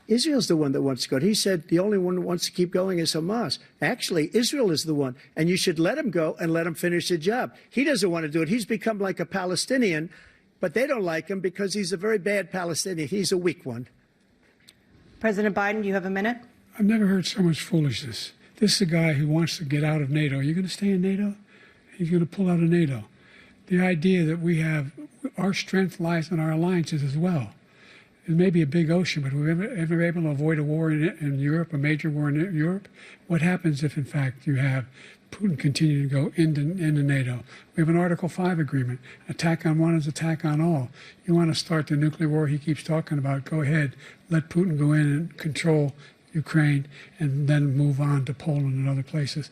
Israel's the one that wants to go. He said the only one who wants to keep going is Hamas. Actually, Israel is the one, and you should let him go and let him finish the job. He doesn't want to do it. He's become like a Palestinian, but they don't like him because he's a very bad Palestinian. He's a weak one. President Biden, you have a minute. I've never heard so much foolishness. This is a guy who wants to get out of NATO. Are you going to stay in NATO? He's going to pull out of NATO. The idea that we have our strength lies in our alliances as well. It may be a big ocean, but we're ever able to avoid a war in Europe, a major war in Europe? What happens if, in fact, you have Putin continue to go into NATO? We have an Article 5 agreement. Attack on one is attack on all. You want to start the nuclear war he keeps talking about, go ahead. Let Putin go in and control Ukraine and then move on to Poland and other places.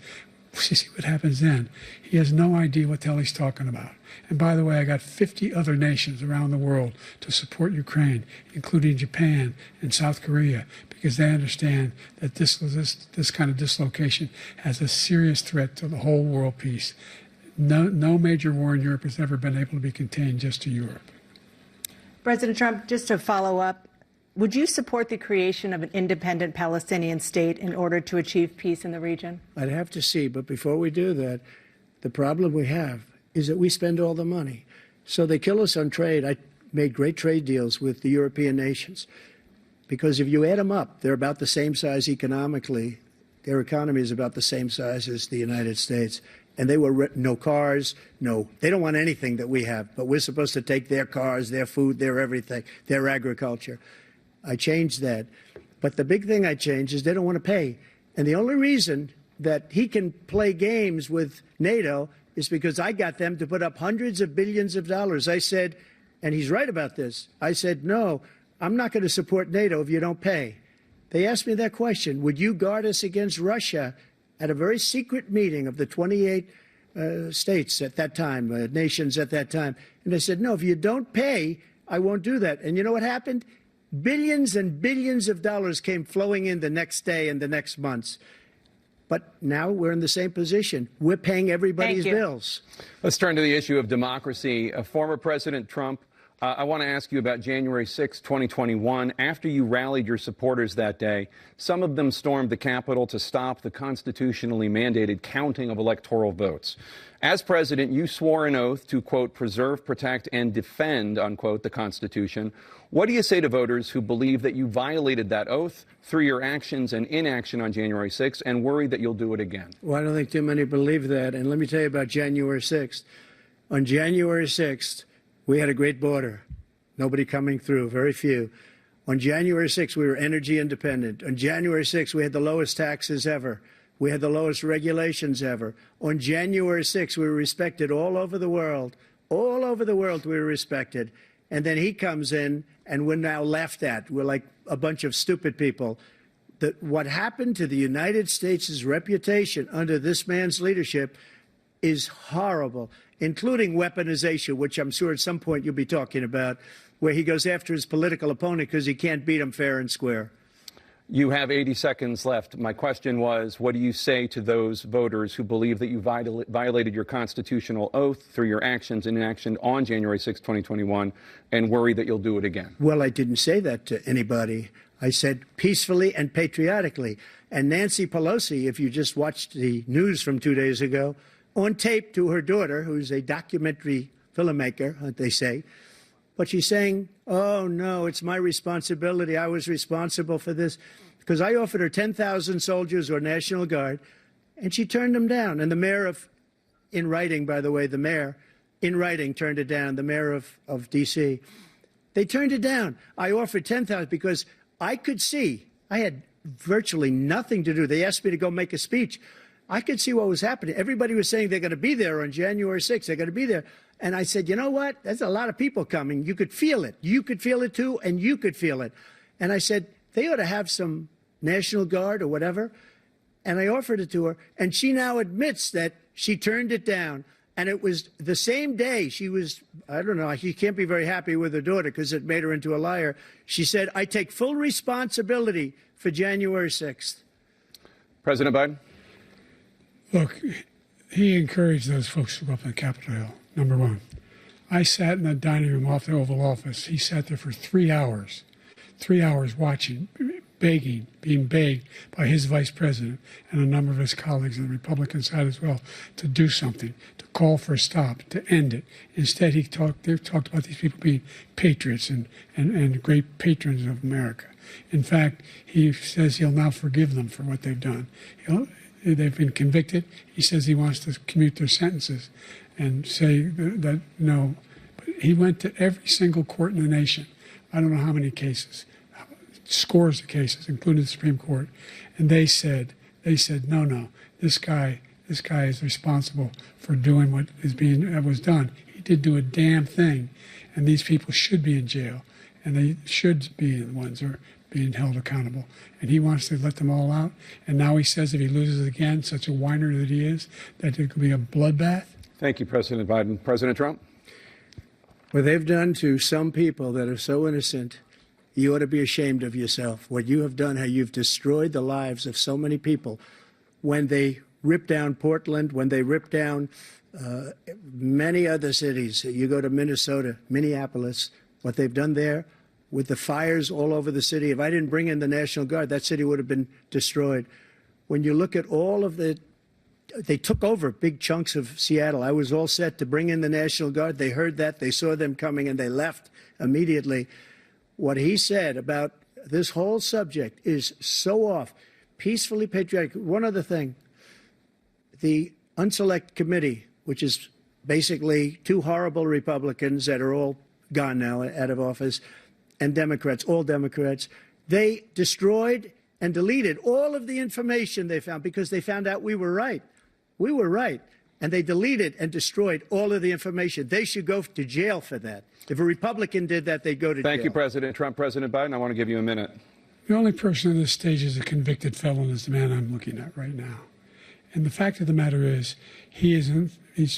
You see what happens then. He has no idea what the hell he's talking about. And by the way, I got 50 other nations around the world to support Ukraine, including Japan and South Korea, because they understand that this kind of dislocation has a serious threat to the whole world peace. No major war in Europe has ever been able to be contained just to Europe. President Trump, just to follow up, would you support the creation of an independent Palestinian state in order to achieve peace in the region? I'd have to see, but before we do that, the problem we have is that we spend all the money. So they kill us on trade. I made great trade deals with the European nations because if you add them up, they're about the same size economically. Their economy is about the same size as the United States. And they were no cars, they don't want anything that we have, but we're supposed to take their cars, their food, their everything, their agriculture. I changed that. But the big thing I changed is they don't want to pay. And the only reason that he can play games with NATO is because I got them to put up hundreds of billions of dollars. I said, and he's right about this, I said, no, I'm not going to support NATO if you don't pay. They asked me that question, would you guard us against Russia? At a very secret meeting of the 28 states at that time, nations at that time. And they said, no, if you don't pay, I won't do that. And you know what happened? Billions and billions of dollars came flowing in the next day and the next months. But now we're in the same position. We're paying everybody's bills. Let's turn to the issue of democracy. Former President Trump, I want to ask you about January 6, 2021. After you rallied your supporters that day, some of them stormed the Capitol to stop the constitutionally mandated counting of electoral votes. As president, you swore an oath to, quote, preserve, protect, and defend, unquote, the Constitution. What do you say to voters who believe that you violated that oath through your actions and inaction on January 6th and worry that you'll do it again? Well, I don't think too many believe that. And let me tell you about January 6th. On January 6th, we had a great border. Nobody coming through, very few. On January 6th, we were energy independent. On January 6th, we had the lowest taxes ever. We had the lowest regulations ever. On January 6th, we were respected all over the world. All over the world, we were respected. And then he comes in, and we're now laughed at. We're like a bunch of stupid people. What happened to the United States' reputation under this man's leadership is horrible, including weaponization, which I'm sure at some point you'll be talking about, where he goes after his political opponent because he can't beat him fair and square. You have 80 seconds left. My question was, what do you say to those voters who believe that you violated your constitutional oath through your actions and inaction on January 6, 2021, and worry that you'll do it again? Well, I didn't say that to anybody. I said peacefully and patriotically. And Nancy Pelosi, if you just watched the news from 2 days ago, on tape to her daughter, who's a documentary filmmaker, they say, but she's saying, oh, no, it's my responsibility. I was responsible for this. Because I offered her 10,000 soldiers or National Guard, and she turned them down. And the mayor in writing, by the way, the mayor in writing turned it down, the mayor of D.C. They turned it down. I offered 10,000 because I could see, I had virtually nothing to do. They asked me to go make a speech. I could see what was happening. Everybody was saying they're going to be there on January 6th. They're going to be there. And I said, you know what? There's a lot of people coming. You could feel it. You could feel it, too, and you could feel it. And I said, they ought to have some National Guard or whatever. And I offered it to her. And she now admits that she turned it down. And it was the same day she was, I don't know, she can't be very happy with her daughter because it made her into a liar. She said, I take full responsibility for January 6th. President Biden? Look, he encouraged those folks to go up on Capitol Hill, number one. I sat in the dining room off the Oval Office. He sat there for 3 hours watching, begging, being begged by his vice president and a number of his colleagues on the Republican side as well to do something, to call for a stop, to end it. Instead, they talked about these people being patriots and great patrons of America. In fact, he says he'll now forgive them for what they've done. They've been convicted. He says he wants to commute their sentences and say that no. But he went to every single court in the nation. I don't know how many cases, scores of cases, including the Supreme Court. And they said, no, this guy is responsible for doing what was done. He did do a damn thing. And these people should be in jail. And they should be the ones who are being held accountable. And he wants to let them all out. And now he says if he loses again, such a whiner that he is, that it could be a bloodbath. Thank you, President Biden. President Trump? What they've done to some people that are so innocent, You ought to be ashamed of yourself. What you have done, how you've destroyed the lives of so many people. When they ripped down Portland, when they ripped down many other cities, you go to Minnesota, Minneapolis, what they've done there with the fires all over the city. If I didn't bring in the National Guard, that city would have been destroyed. When you look at all of they took over big chunks of Seattle. I was all set to bring in the National Guard. They heard that. They saw them coming, and they left immediately. What he said about this whole subject is so off. Peacefully patriotic. One other thing. The Unselect Committee, which is basically two horrible Republicans that are all gone now, out of office, and Democrats, all Democrats, they destroyed and deleted all of the information they found because they found out we were right. We were right. And they deleted and destroyed all of the information. They should go to jail for that. If a Republican did that, they'd go to jail. Thank you, President Trump. President Biden, I want to give you a minute. The only person on this stage is a convicted felon is the man I'm looking at right now. And the fact of the matter is,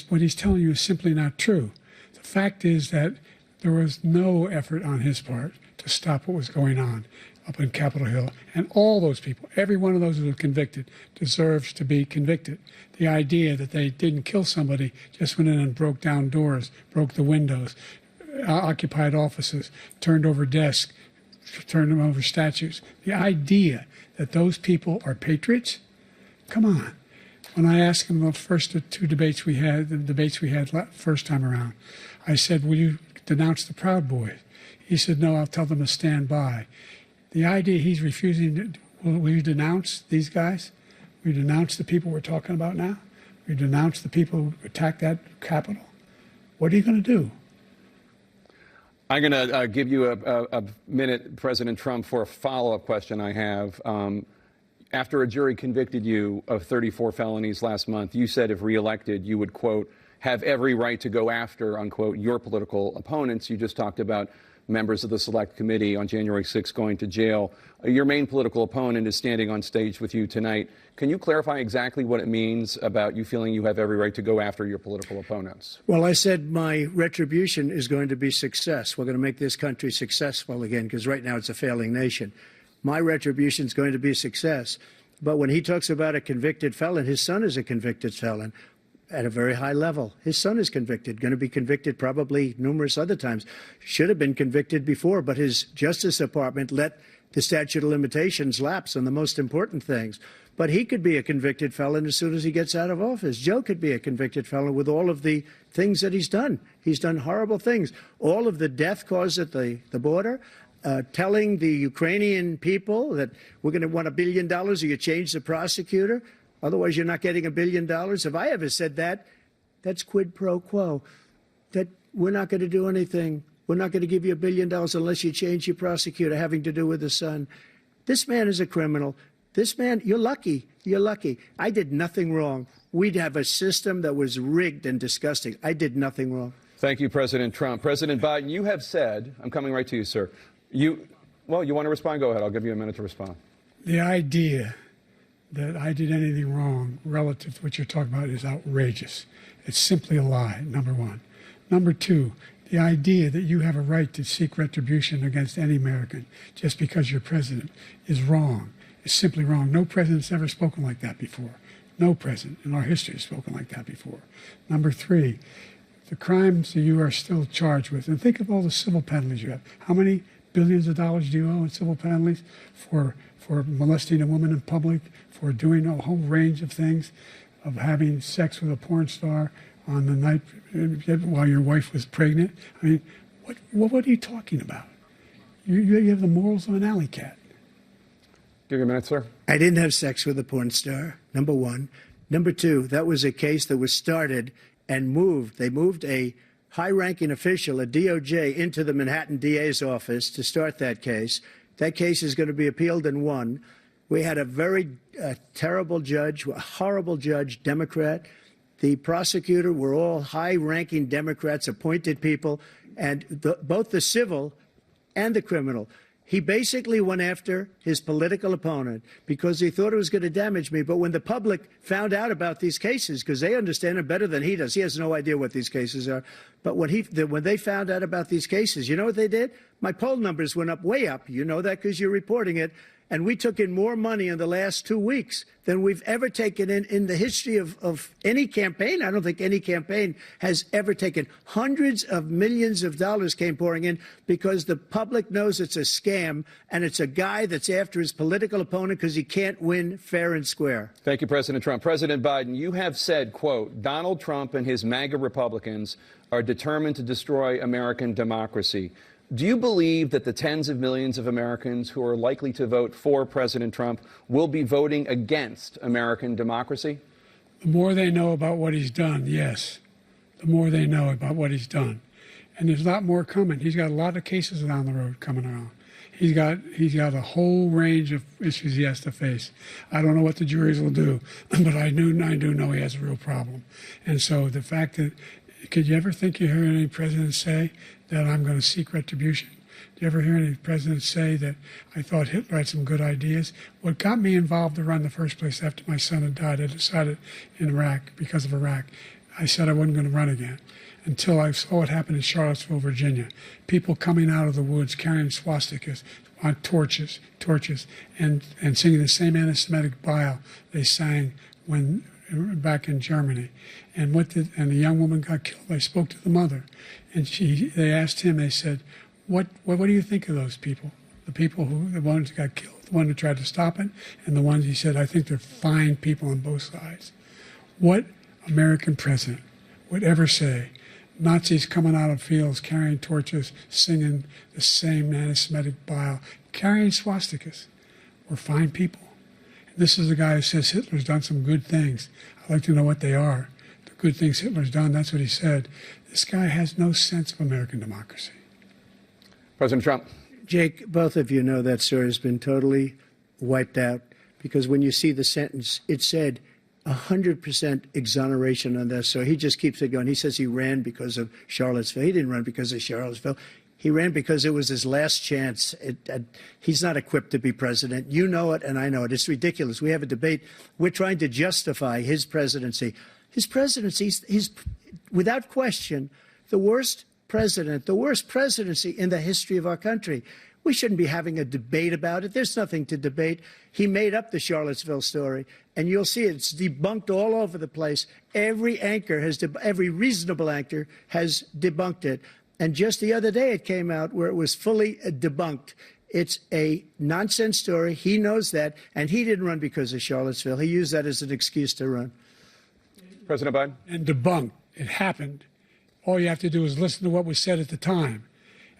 what he's telling you is simply not true. The fact is that there was no effort on his part to stop what was going on up in Capitol Hill. And all those people, every one of those who were convicted, deserves to be convicted. The idea that they didn't kill somebody, just went in and broke down doors, broke the windows, occupied offices, turned over desks, turned them over statues. The idea that those people are patriots? Come on. When I asked him the first two debates we had, first time around, I said, will you denounce the Proud Boys? He said, no, I'll tell them to stand by. The idea he's refusing, will you denounce these guys? Will you denounce the people we're talking about now? Will you denounce the people who attacked that Capitol? What are you going to do? I'm going to give you a minute, President Trump, for a follow-up question I have. After a jury convicted you of 34 felonies last month, you said if reelected, you would, quote, have every right to go after, unquote, your political opponents. You just talked about members of the Select Committee on January 6th going to jail. Your main political opponent is standing on stage with you tonight. Can you clarify exactly what it means about you feeling you have every right to go after your political opponents? Well, I said my retribution is going to be success. We're going to make this country successful again, because right now it's a failing nation. My retribution is going to be success. But when he talks about a convicted felon, his son is a convicted felon at a very high level. His son is convicted, going to be convicted probably numerous other times. Should have been convicted before, but his Justice Department let the statute of limitations lapse on the most important things. But he could be a convicted felon as soon as he gets out of office. Joe could be a convicted felon with all of the things that he's done. He's done horrible things. All of the death caused at the border, telling the Ukrainian people that we're going to want $1 billion or you change the prosecutor. Otherwise, you're not getting $1 billion. If I ever said that, that's quid pro quo. That we're not going to do anything. We're not going to give you $1 billion unless you change your prosecutor having to do with the son. This man is a criminal. This man, you're lucky. You're lucky. I did nothing wrong. We'd have a system that was rigged and disgusting. I did nothing wrong. Thank you, President Trump. President Biden, you have said, I'm coming right to you, sir. You want to respond? Go ahead. I'll give you a minute to respond. The idea that I did anything wrong relative to what you're talking about is outrageous. It's simply a lie, number one. Number two, the idea that you have a right to seek retribution against any American just because you're president is wrong. It's simply wrong. No president's ever spoken like that before. No president in our history has spoken like that before. Number three, the crimes that you are still charged with, and think of all the civil penalties you have. How many billions of dollars do you owe in civil penalties for molesting a woman in public, for doing a whole range of things, of having sex with a porn star on the night while your wife was pregnant? I mean, what are you talking about? You have the morals of an alley cat. Give you a minute, sir. I didn't have sex with a porn star, number one. Number two, that was a case that was started and moved. They moved a high-ranking official, a DOJ, into the Manhattan DA's office to start that case. That case is going to be appealed and won. We had a very terrible judge, a horrible judge, Democrat. The prosecutor were all high-ranking Democrats, appointed people, and both the civil and the criminal. He basically went after his political opponent because he thought it was going to damage me. But when the public found out about these cases, because they understand it better than he does, he has no idea what these cases are. But when they found out about these cases, you know what they did? My poll numbers went up, way up. You know that because you're reporting it. And we took in more money in the last 2 weeks than we've ever taken in the history of any campaign. I don't think any campaign has ever taken. Hundreds of millions of dollars came pouring in because the public knows it's a scam, and it's a guy that's after his political opponent because he can't win fair and square. Thank you, President Trump. President Biden, you have said, quote, Donald Trump and his MAGA Republicans are determined to destroy American democracy. Do you believe that the tens of millions of Americans who are likely to vote for President Trump will be voting against American democracy? The more they know about what he's done, yes. The more they know about what he's done. And there's a lot more coming. He's got a lot of cases down the road coming around. He's got a whole range of issues he has to face. I don't know what the juries will do, but I do know he has a real problem. And so the fact that, could you ever think you hear any president say that I'm going to seek retribution? Do you ever hear any president say that I thought Hitler had some good ideas? What got me involved to run in the first place after my son had died, I decided in Iraq, because of Iraq, I said I wasn't going to run again until I saw what happened in Charlottesville, Virginia. People coming out of the woods carrying swastikas on torches, and singing the same anti-Semitic bile they sang when back in Germany. And the young woman got killed. I spoke to the mother, and they asked him, they said, what do you think of those people? The ones who got killed, the one who tried to stop it, and the ones, he said, I think they're fine people on both sides. What American president would ever say, Nazis coming out of fields, carrying torches, singing the same anti-Semitic bile, carrying swastikas, were fine people? This is the guy who says Hitler's done some good things. I'd like to know what they are. The good things Hitler's done, that's what he said. This guy has no sense of American democracy. President Trump. Jake, both of you know that story has been totally wiped out because when you see the sentence, it said 100% exoneration on that. So he just keeps it going. He says he ran because of Charlottesville. He didn't run because of Charlottesville. He ran because it was his last chance. He's not equipped to be president. You know it, and I know it. It's ridiculous. We have a debate. We're trying to justify his presidency. His presidency, he's without question the worst president, the worst presidency in the history of our country. We shouldn't be having a debate about it. There's nothing to debate. He made up the Charlottesville story, and you'll see it's debunked all over the place. Every reasonable anchor has debunked it. And just the other day it came out where it was fully debunked. It's a nonsense story. He knows that, and he didn't run because of Charlottesville. He used that as an excuse to run. President Biden. And debunked. It happened. All you have to do is listen to what was said at the time.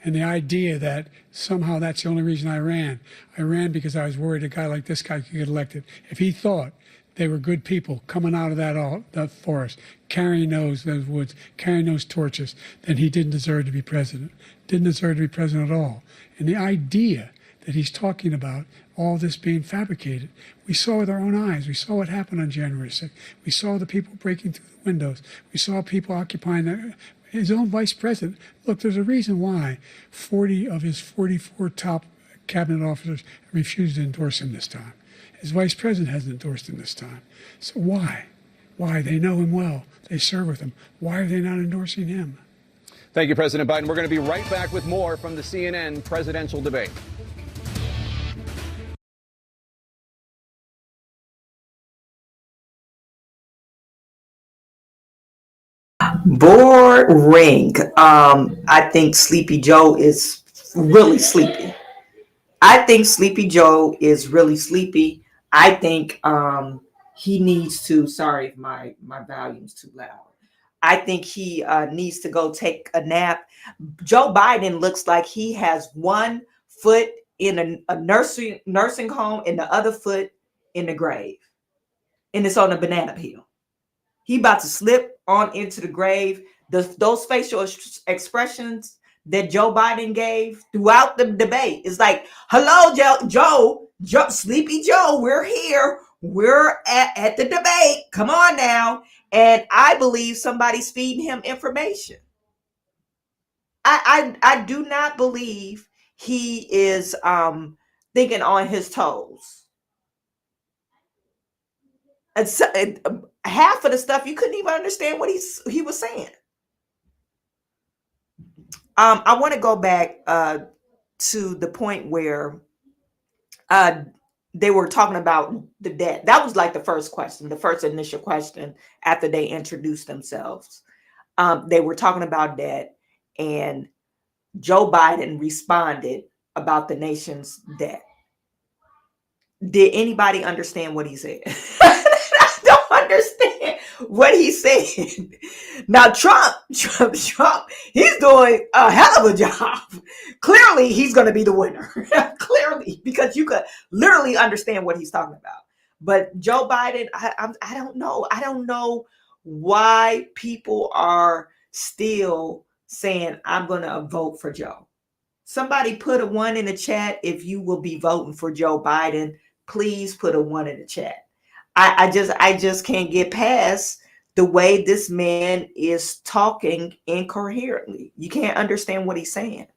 And the idea that somehow that's the only reason I ran because I was worried a guy like this guy could get elected. If he thought they were good people coming out of that forest, carrying those woods, carrying those torches, then he didn't deserve to be president. Didn't deserve to be president at all. And the idea that he's talking about all this being fabricated, we saw with our own eyes. We saw what happened on January 6th. We saw the people breaking through the windows. We saw people occupying his own vice president. Look, there's a reason why 40 of his 44 top cabinet officers refused to endorse him this time. His vice president hasn't endorsed him this time. So why? Why? They know him well. They serve with him. Why are they not endorsing him? Thank you, President Biden. We're going to be right back with more from the CNN presidential debate. Boring. I think Sleepy Joe is really sleepy. I think Sleepy Joe is really sleepy. I think he needs to, sorry if my volume's too loud. I think he needs to go take a nap. Joe Biden looks like he has one foot in a nursing home and the other foot in the grave. And it's on a banana peel. He about to slip on into the grave. Those facial expressions that Joe Biden gave throughout the debate is like, hello, Joe, Sleepy Joe, we're here. We're at the debate. Come on now. And I believe somebody's feeding him information. I do not believe he is thinking on his toes. And so, half of the stuff you couldn't even understand what he was saying. I want to go back to the point where they were talking about the debt. That was like the first question, the first initial question after they introduced themselves. They were talking about debt, and Joe Biden responded about the nation's debt. Did anybody understand what he said? I don't understand what he said. Now, Trump, he's doing a hell of a job. Clearly, he's going to be the winner. Clearly, because you could literally understand what he's talking about. But Joe Biden, I don't know. I don't know why people are still saying, I'm going to vote for Joe. Somebody put a 1 in the chat if you will be voting for Joe Biden. Please put a 1 in the chat. I just can't get past the way this man is talking incoherently. You can't understand what he's saying.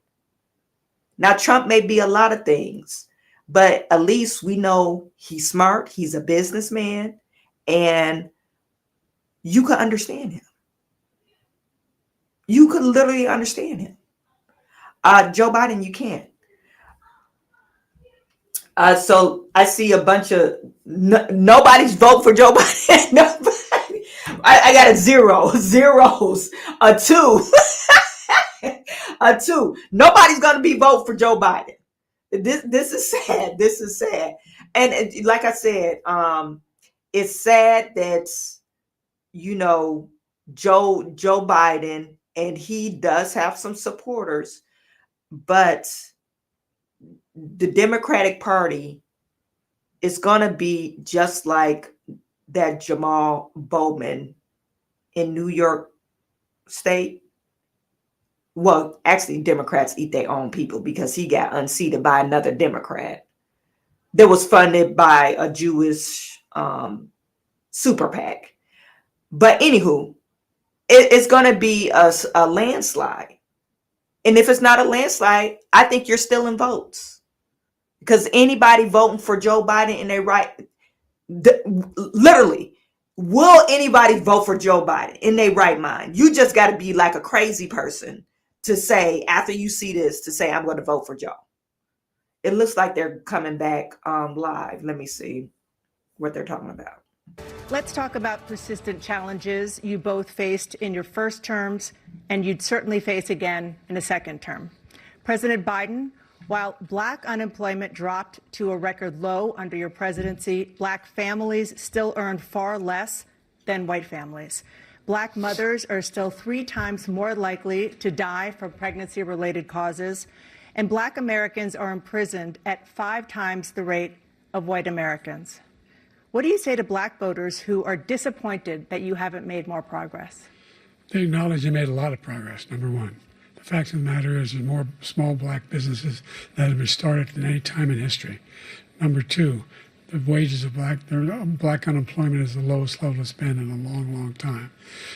Now, Trump may be a lot of things, but at least we know he's smart. He's a businessman, and you can understand him. You could literally understand him. Joe Biden, you can't. So I see a bunch of nobody's vote for Joe Biden. Nobody. I got a zeros, a 2, a 2. Nobody's gonna be vote for Joe Biden. This is sad. This is sad. And like I said, it's sad that Joe Biden, and he does have some supporters, but the Democratic Party is going to be just like that Jamal Bowman in New York State. Well, actually, Democrats eat their own people because he got unseated by another Democrat that was funded by a Jewish super PAC. But anywho, it's going to be a landslide. And if it's not a landslide, I think you're still in votes. Because anybody voting for Joe Biden in their right, literally, will anybody vote for Joe Biden in their right mind? You just got to be like a crazy person to say, after you see this, to say, I'm going to vote for Joe. It looks like they're coming back live. Let me see what they're talking about. Let's talk about persistent challenges you both faced in your first terms, and you'd certainly face again in a second term. President Biden, while Black unemployment dropped to a record low under your presidency, Black families still earn far less than white families. Black mothers are still 3 times more likely to die from pregnancy-related causes, and Black Americans are imprisoned at 5 times the rate of white Americans. What do you say to Black voters who are disappointed that you haven't made more progress? They acknowledge they made a lot of progress, number one. The fact of the matter is there's more small Black businesses that have been started than any time in history. Number two, the wages of Black unemployment is the lowest level it's been in a long, long time.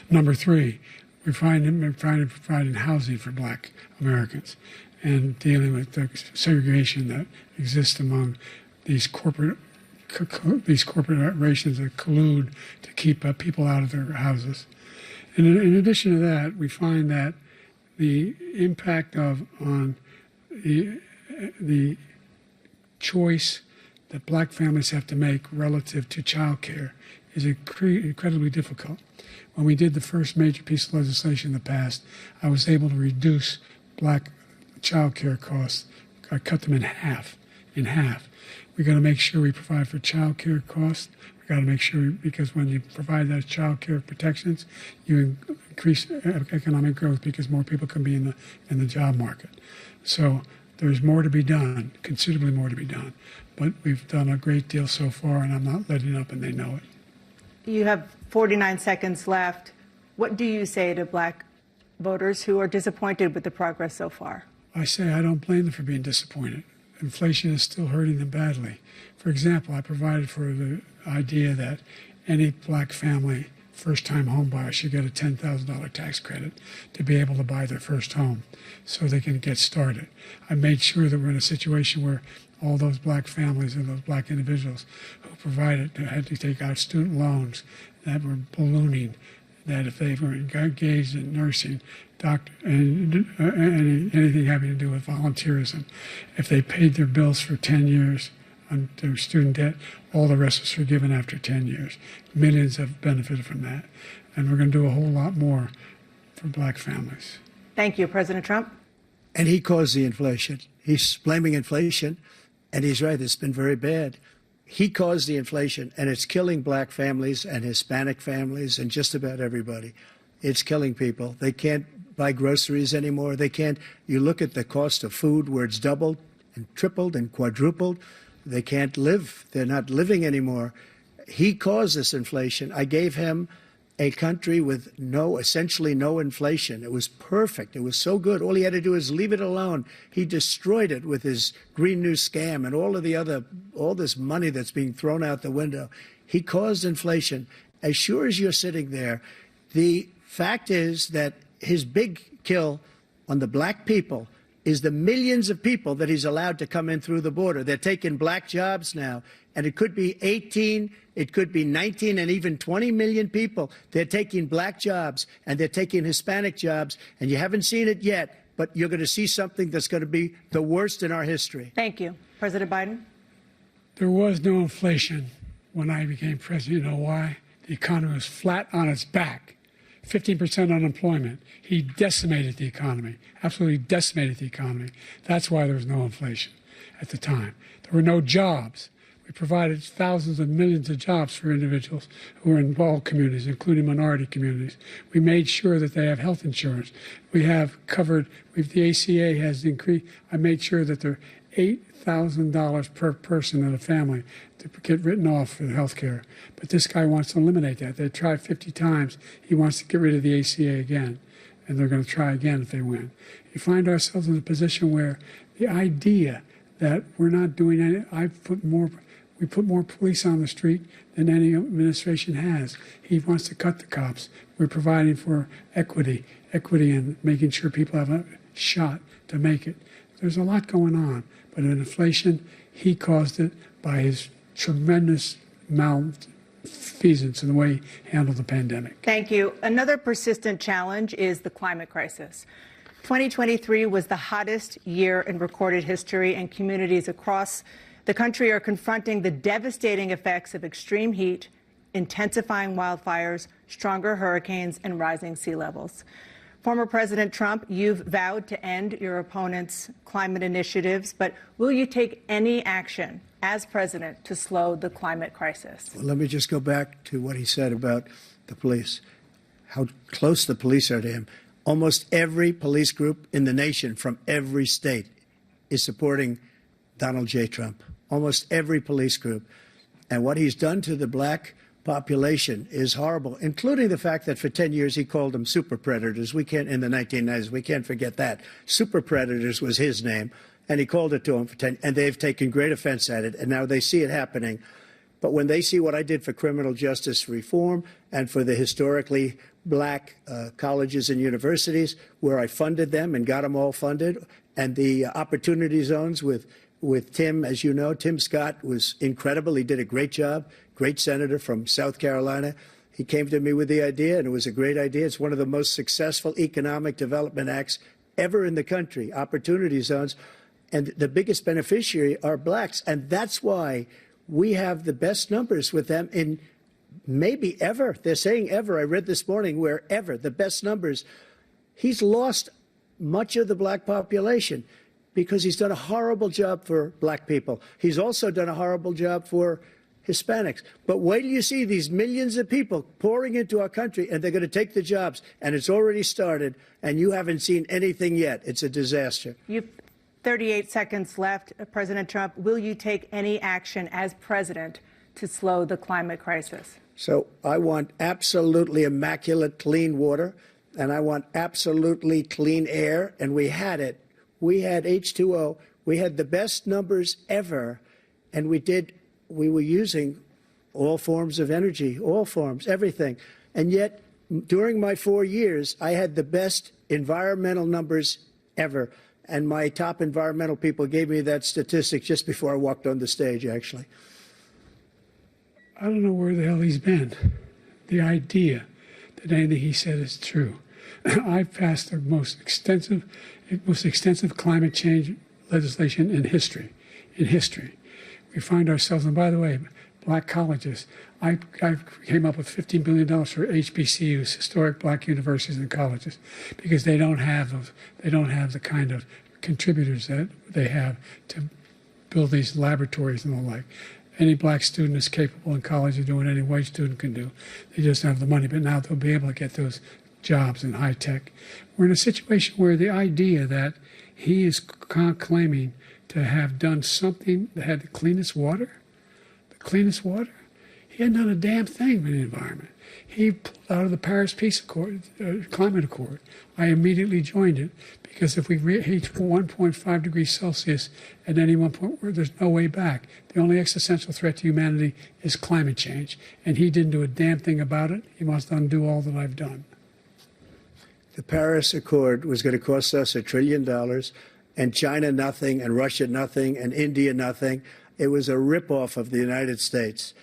Number three, we're providing housing for Black Americans and dealing with the segregation that exists among these corporations that collude to keep people out of their houses. And in addition to that, we find that the impact on the choice that Black families have to make relative to child care is incredibly difficult. When we did the first major piece of legislation in the past, I was able to reduce Black child care costs. I cut them in half. We got to make sure we provide for child care costs. We got to make sure, because when you provide those child care protections, you increase economic growth because more people can be in the job market. So there's more to be done, considerably more to be done. But we've done a great deal so far, and I'm not letting up, and they know it. You have 49 seconds left. What do you say to Black voters who are disappointed with the progress so far? I say I don't blame them for being disappointed. Inflation is still hurting them badly. For example, I provided for the idea that any Black family first-time home buyers should get a $10,000 tax credit to be able to buy their first home so they can get started. I made sure that we're in a situation where all those black families and those black individuals who provided had to take out student loans that were ballooning, that if they were engaged in nursing, doctor, and anything having to do with volunteerism, if they paid their bills for 10 years on their student debt, all the rest was forgiven after 10 years. Millions have benefited from that. And we're going to do a whole lot more for black families. Thank you, President Trump. And he caused the inflation. He's blaming inflation, and he's right, it's been very bad. He caused the inflation, and it's killing black families and Hispanic families and just about everybody. It's killing people. They can't buy groceries anymore. They can't. You look at the cost of food where it's doubled and tripled and quadrupled. They can't live. They're not living anymore. He caused this inflation. I gave him a country with essentially no inflation. It was perfect. It was so good. All he had to do is leave it alone. He destroyed it with his Green New scam and all this money that's being thrown out the window. He caused inflation. As sure as you're sitting there, the fact is that his big kill on the black people is the millions of people that he's allowed to come in through the border. They're taking black jobs now, and it could be 18, it could be 19, and even 20 million people. They're taking black jobs, and they're taking Hispanic jobs, and you haven't seen it yet, but you're going to see something that's going to be the worst in our history. Thank you. President Biden? There was no inflation when I became president. You know why? The economy was flat on its back. 15% unemployment. He decimated the economy, absolutely decimated the economy. That's why there was no inflation at the time. There were no jobs. We provided thousands of millions of jobs for individuals who are in all communities, including minority communities. We made sure that they have health insurance. We have covered, the ACA has increased. I made sure that they're $8,000 per person in a family to get written off for health care. But this guy wants to eliminate that. They tried 50 times. He wants to get rid of the ACA again, and they're going to try again if they win. You find ourselves in a position where the idea that we're not doing any, we put more police on the street than any administration has. He wants to cut the cops. We're providing for equity and making sure people have a shot to make it. There's a lot going on, but in inflation, he caused it by his tremendous malfeasance in the way he handled the pandemic. Thank you. Another persistent challenge is the climate crisis. 2023 was the hottest year in recorded history, and communities across the country are confronting the devastating effects of extreme heat, intensifying wildfires, stronger hurricanes, and rising sea levels. Former President Trump, you've vowed to end your opponent's climate initiatives, but will you take any action as president to slow the climate crisis? Well, let me just go back to what he said about the police, how close the police are to him. Almost every police group in the nation from every state is supporting Donald J. Trump, almost every police group. And what he's done to the black population is horrible, including the fact that for 10 years he called them super predators. We can't, in the 1990s, we can't forget that. Super predators was his name, and he called it to them for 10, and they've taken great offense at it, and now they see it happening. But when they see what I did for criminal justice reform and for the historically black colleges and universities, where I funded them and got them all funded, and the opportunity zones with Tim, as you know, Tim Scott was incredible. He did a great job, great senator from South Carolina. He came to me with the idea, and it was a great idea. It's one of the most successful economic development acts ever in the country, opportunity zones. And the biggest beneficiary are blacks. And that's why we have the best numbers with them in maybe ever. They're saying ever. I read this morning where ever, the best numbers. He's lost much of the black population because he's done a horrible job for black people. He's also done a horrible job for Hispanics. But wait till you see these millions of people pouring into our country, and they're going to take the jobs. And it's already started, and you haven't seen anything yet. It's a disaster. You've 38 seconds left. President Trump, will you take any action as president to slow the climate crisis? So I want absolutely immaculate clean water, and I want absolutely clean air, and we had it. We had H2O. We had the best numbers ever, and we were using all forms of energy, all forms, everything. And yet, during my 4 years, I had the best environmental numbers ever. And my top environmental people gave me that statistic just before I walked on the stage, actually. I don't know where the hell he's been. The idea that anything he said is true. I've passed the most extensive climate change legislation in history. We find ourselves, and by the way, black colleges. I came up with $15 billion for HBCUs, historic black universities and colleges, because they don't have those. They don't have the kind of contributors that they have to build these laboratories and the like. Any black student is capable in college of doing what any white student can do. They just don't have the money. But now they'll be able to get those jobs in high tech. We're in a situation where the idea that he is claiming to have done something that had the cleanest water, he hadn't done a damn thing for the environment. He pulled out of the Paris Climate Accord. I immediately joined it because if we reach 1.5 degrees Celsius at any one point, there's no way back. The only existential threat to humanity is climate change, and he didn't do a damn thing about it. He must undo all that I've done. The Paris Accord was going to cost us $1 trillion, and China nothing, and Russia nothing, and India nothing. It was a ripoff of the United States.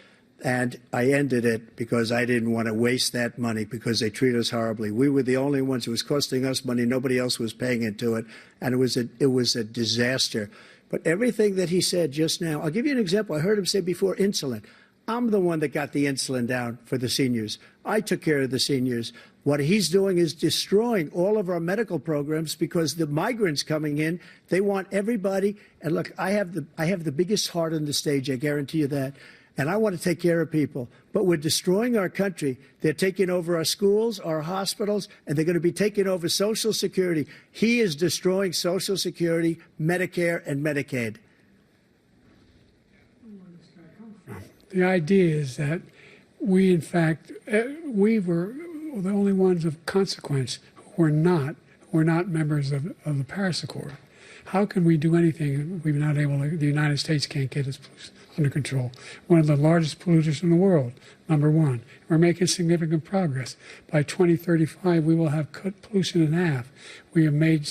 And I ended it because I didn't want to waste that money because they treat us horribly. We were the only ones. It was costing us money. Nobody else was paying into it. And it was a disaster. But everything that he said just now, I'll give you an example. I heard him say before insulin. I'm the one that got the insulin down for the seniors. I took care of the seniors. What he's doing is destroying all of our medical programs because the migrants coming in, they want everybody. And look, I have the biggest heart on the stage. I guarantee you that. And I want to take care of people. But we're destroying our country. They're taking over our schools, our hospitals, and they're going to be taking over Social Security. He is destroying Social Security, Medicare, and Medicaid. The idea is that we, in fact, we were the only ones of consequence who were not members of the Paris Accord. How can we do anything if we're not able to, the United States can't get its under control? One of the largest polluters in the world, number one. We're making significant progress. By 2035, we will have cut pollution in half. We have made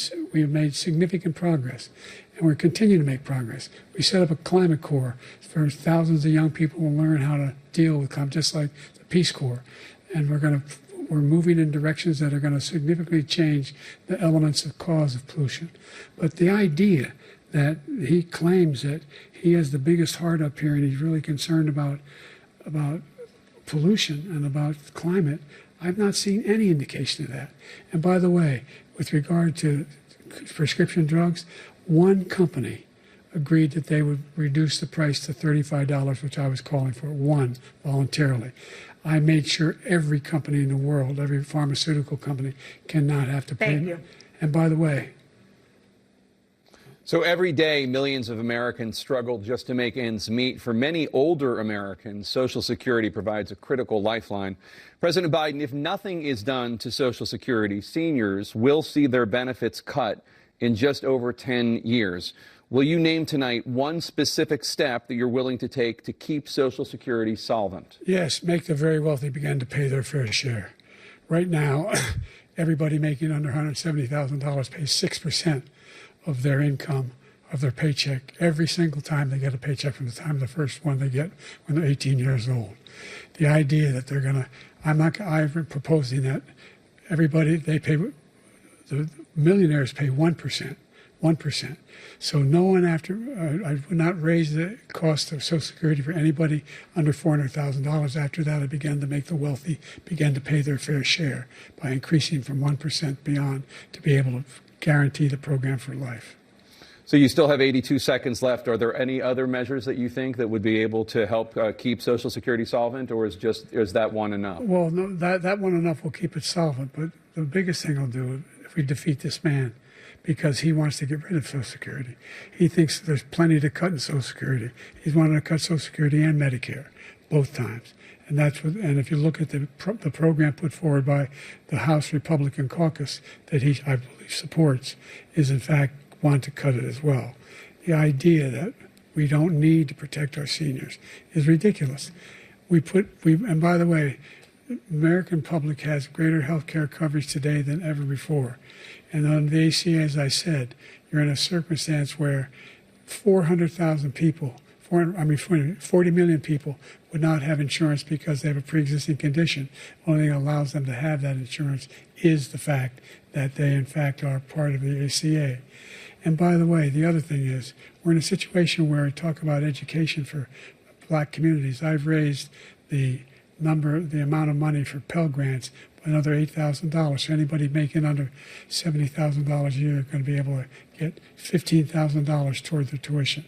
significant progress, and we're continuing to make progress. We set up a climate corps for thousands of young people who learn how to deal with climate, just like the Peace Corps. And we're moving in directions that are going to significantly change the elements of cause of pollution. But the idea that he claims that he has the biggest heart up here and he's really concerned about pollution and about climate, I've not seen any indication of that. And by the way, with regard to prescription drugs, one company agreed that they would reduce the price to $35, which I was calling for, one, voluntarily. I made sure every company in the world, every pharmaceutical company, cannot have to pay. Thank you. And by the way, so every day, millions of Americans struggle just to make ends meet. For many older Americans, Social Security provides a critical lifeline. President Biden, if nothing is done to Social Security, seniors will see their benefits cut in just over 10 years. Will you name tonight one specific step that you're willing to take to keep Social Security solvent? yes, make the very wealthy begin to pay their fair share. Right now, everybody making under $170,000 pays 6% of their income, of their paycheck, every single time they get a paycheck from the time of the first one they get when they're 18 years old. The idea that they're going to, I'm proposing that everybody, the millionaires pay 1%. So no one I would not raise the cost of Social Security for anybody under $400,000. After that, I began to make the wealthy begin to pay their fair share by increasing from 1% beyond to be able to guarantee the program for life. So you still have 82 seconds left. Are there any other measures that you think that would be able to help keep Social Security solvent, or is that one enough? Well, no, that one enough will keep it solvent. But the biggest thing I'll do if we defeat this man, because he wants to get rid of Social Security. He thinks there's plenty to cut in Social Security. He's wanted to cut Social Security and Medicare both times. And and if you look at the program put forward by the House Republican caucus that I believe supports, is in fact want to cut it as well. The idea that we don't need to protect our seniors is ridiculous. And by the way, American public has greater health care coverage today than ever before. And on the ACA, as I said, you're in a circumstance where 400,000 people, 40 million people would not have insurance because they have a pre-existing condition. Only thing that allows them to have that insurance is the fact that they, in fact, are part of the ACA. And by the way, the other thing is, we're in a situation where we talk about education for black communities. I've raised the amount of money for Pell Grants by another $8,000. So anybody making under $70,000 a year is going to be able to get $15,000 toward their tuition.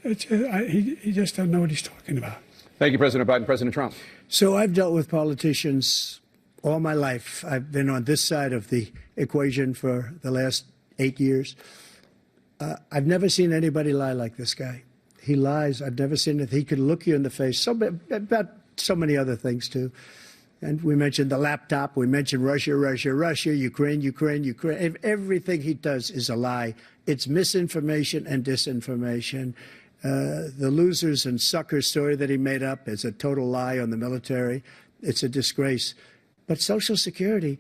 He just doesn't know what he's talking about. Thank you, President Biden. President Trump. So I've dealt with politicians all my life. I've been on this side of the equation for the last 8 years. I've never seen anybody lie like this guy. He lies. I've never seen it. He could look you in the face. About so many other things, too. And we mentioned the laptop. We mentioned Russia, Ukraine. Everything he does is a lie. It's misinformation and disinformation. The losers and suckers story that he made up is a total lie on the military. It's a disgrace. But Social Security,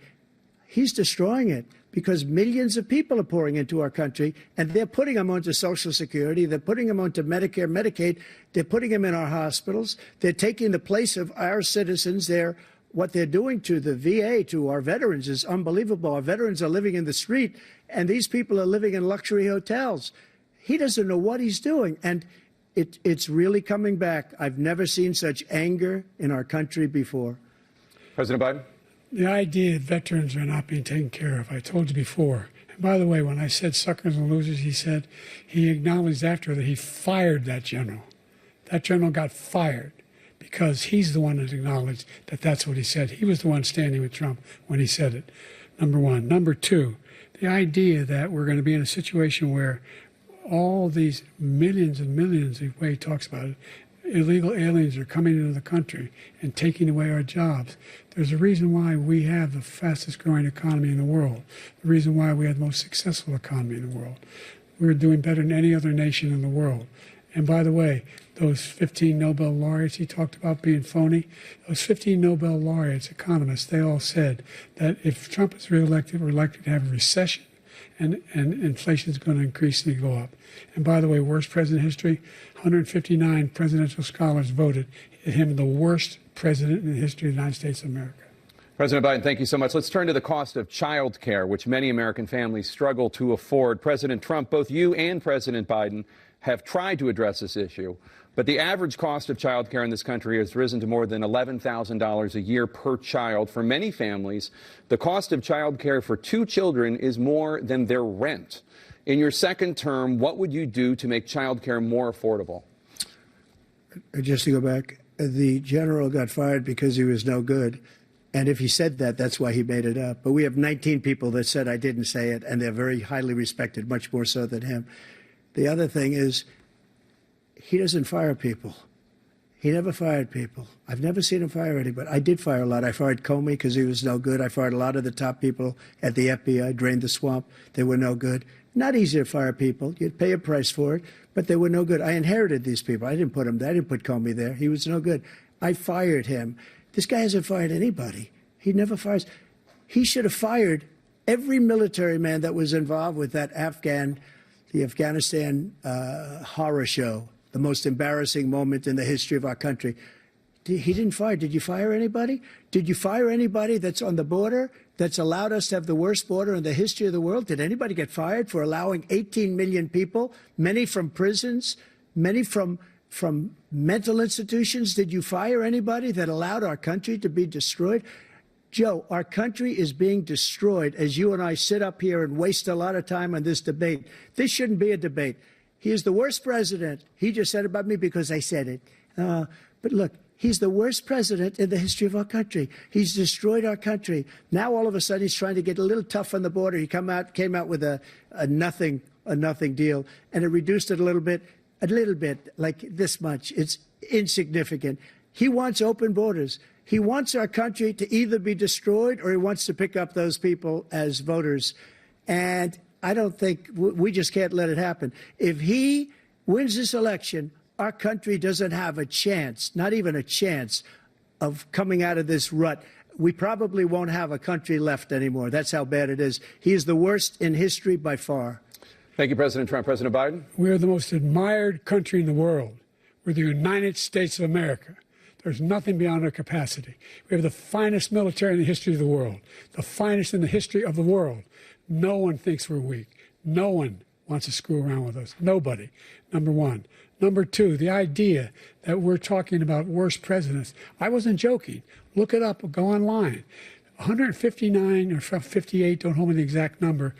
he's destroying it because millions of people are pouring into our country, and they're putting them onto Social Security. They're putting them onto Medicare, Medicaid. They're putting them in our hospitals. They're taking the place of our citizens. What they're doing to the VA, to our veterans, is unbelievable. Our veterans are living in the street, and these people are living in luxury hotels. He doesn't know what he's doing, and it's really coming back. I've never seen such anger in our country before. President Biden? The idea that veterans are not being taken care of, I told you before. And by the way, when I said suckers and losers, he acknowledged after that he fired that general. That general got fired because he's the one that acknowledged that that's what he said. He was the one standing with Trump when he said it, number one. Number two, the idea that we're going to be in a situation where all these millions and millions, the way he talks about it, illegal aliens are coming into the country and taking away our jobs. There's a reason why we have the fastest growing economy in the world, the reason why we have the most successful economy in the world. We're doing better than any other nation in the world. And by the way, those 15 Nobel laureates he talked about being phony, those 15 Nobel laureates, economists, they all said that if Trump is reelected, we're likely to have a recession and inflation is going to increasingly go up. And by the way, worst president in history, 159 presidential scholars voted him the worst president in the history of the United States of America. President Biden, thank you so much. Let's turn to the cost of child care, which many American families struggle to afford. President Trump, both you and President Biden have tried to address this issue, but the average cost of child care in this country has risen to more than $11,000 a year per child. For many families, the cost of child care for 2 children is more than their rent. In your second term, what would you do to make child care more affordable? Just to go back, the general got fired because he was no good. And if he said that, that's why he made it up. But we have 19 people that said I didn't say it, and they're very highly respected, much more so than him. The other thing is, he doesn't fire people. He never fired people. I've never seen him fire anybody. I did fire a lot. I fired Comey because he was no good. I fired a lot of the top people at the FBI, drained the swamp. They were no good. Not easy to fire people. You'd pay a price for it, but they were no good. I inherited these people. I didn't put him there. I didn't put Comey there. He was no good. I fired him. This guy hasn't fired anybody. He never fires. He should have fired every military man that was involved with that the Afghanistan horror show, the most embarrassing moment in the history of our country. He didn't fire. Did you fire anybody? Did you fire anybody that's on the border, that's allowed us to have the worst border in the history of the world? Did anybody get fired for allowing 18 million people, many from prisons, many from mental institutions? Did you fire anybody that allowed our country to be destroyed? Joe, our country is being destroyed as you and I sit up here and waste a lot of time on this debate. This shouldn't be a debate. He is the worst president. He just said about me because I said it. But look, he's the worst president in the history of our country. He's destroyed our country. Now all of a sudden he's trying to get a little tough on the border. He came out with a nothing deal, and it reduced it a little bit, like this much. It's insignificant. He wants open borders. He wants our country to either be destroyed or he wants to pick up those people as voters. And I don't think we just can't let it happen. If he wins this election, our country doesn't have a chance, not even a chance, of coming out of this rut. We probably won't have a country left anymore. That's how bad it is. He is the worst in history by far. Thank you, President Trump. President Biden? We are the most admired country in the world. We're the United States of America. There's nothing beyond our capacity. We have the finest military in the history of the world, the finest in the history of the world. No one thinks we're weak. No one wants to screw around with us. Nobody, number one. Number two, the idea that we're talking about worse presidents. I wasn't joking. Look it up. Go online. 159 or 58, don't hold me the exact number,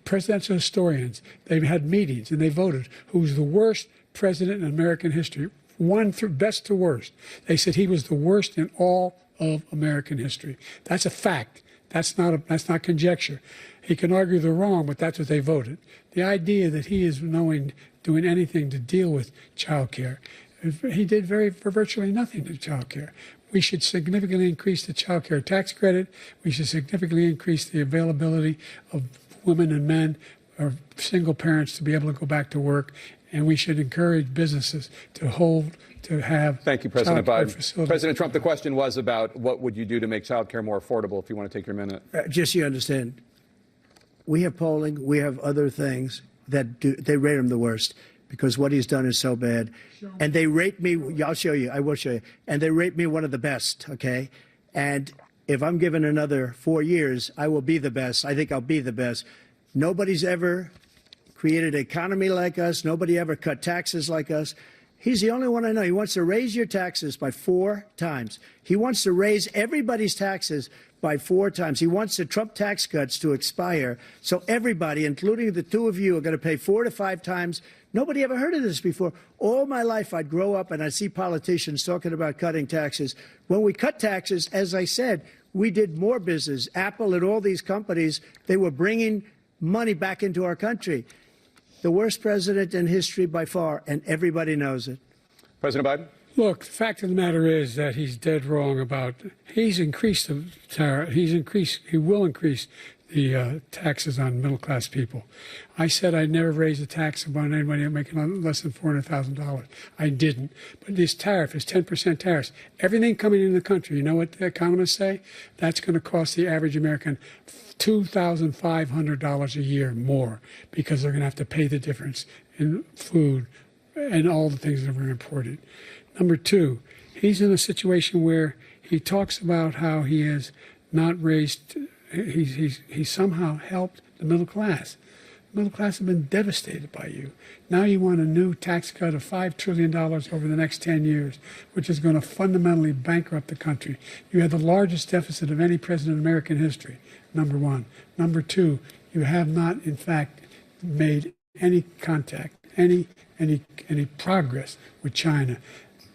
presidential historians, they've had meetings and they voted who's the worst president in American history. One through best to worst. They said he was the worst in all of American history. That's a fact. That's not conjecture. He can argue they're wrong, but that's what they voted. The idea that he is doing anything to deal with child care, he did for virtually nothing to child care. We should significantly increase the child care tax credit. We should significantly increase the availability of women and men or single parents to be able to go back to work. And we should encourage businesses to have. Thank you, President Biden. President Trump, the question was about what would you do to make child care more affordable, if you want to take your minute. Just so you understand, we have polling, we have other things that they rate him the worst because what he's done is so bad. And they rate me, I'll show you, I will show you, and they rate me one of the best, okay? And if I'm given another 4 years, I will be the best. I think I'll be the best. Nobody's ever created an economy like us. Nobody ever cut taxes like us. He's the only one I know. He wants to raise your taxes by 4 times. He wants to raise everybody's taxes by 4 times. He wants the Trump tax cuts to expire. So everybody, including the two of you, are going to pay 4 to 5 times. Nobody ever heard of this before. All my life, I'd grow up and I'd see politicians talking about cutting taxes. When we cut taxes, as I said, we did more business. Apple and all these companies, they were bringing money back into our country. The worst president in history by far, and everybody knows it. President Biden? Look, the fact of the matter is that he's dead wrong about, he's increased the tariff, he will increase the taxes on middle-class people. I said I'd never raise a tax on anybody making less than $400,000. I didn't. But this tariff is 10% tariffs. Everything coming into the country, you know what the economists say? That's going to cost the average American $2,500 a year more because they're going to have to pay the difference in food and all the things that were imported. Number two, he's in a situation where he talks about how he has not raised, he somehow helped the middle class. The middle class have been devastated by you. Now you want a new tax cut of $5 trillion over the next 10 years, which is going to fundamentally bankrupt the country. You have the largest deficit of any president in American history, number one. Number two, you have not, in fact, made any contact, any progress with China.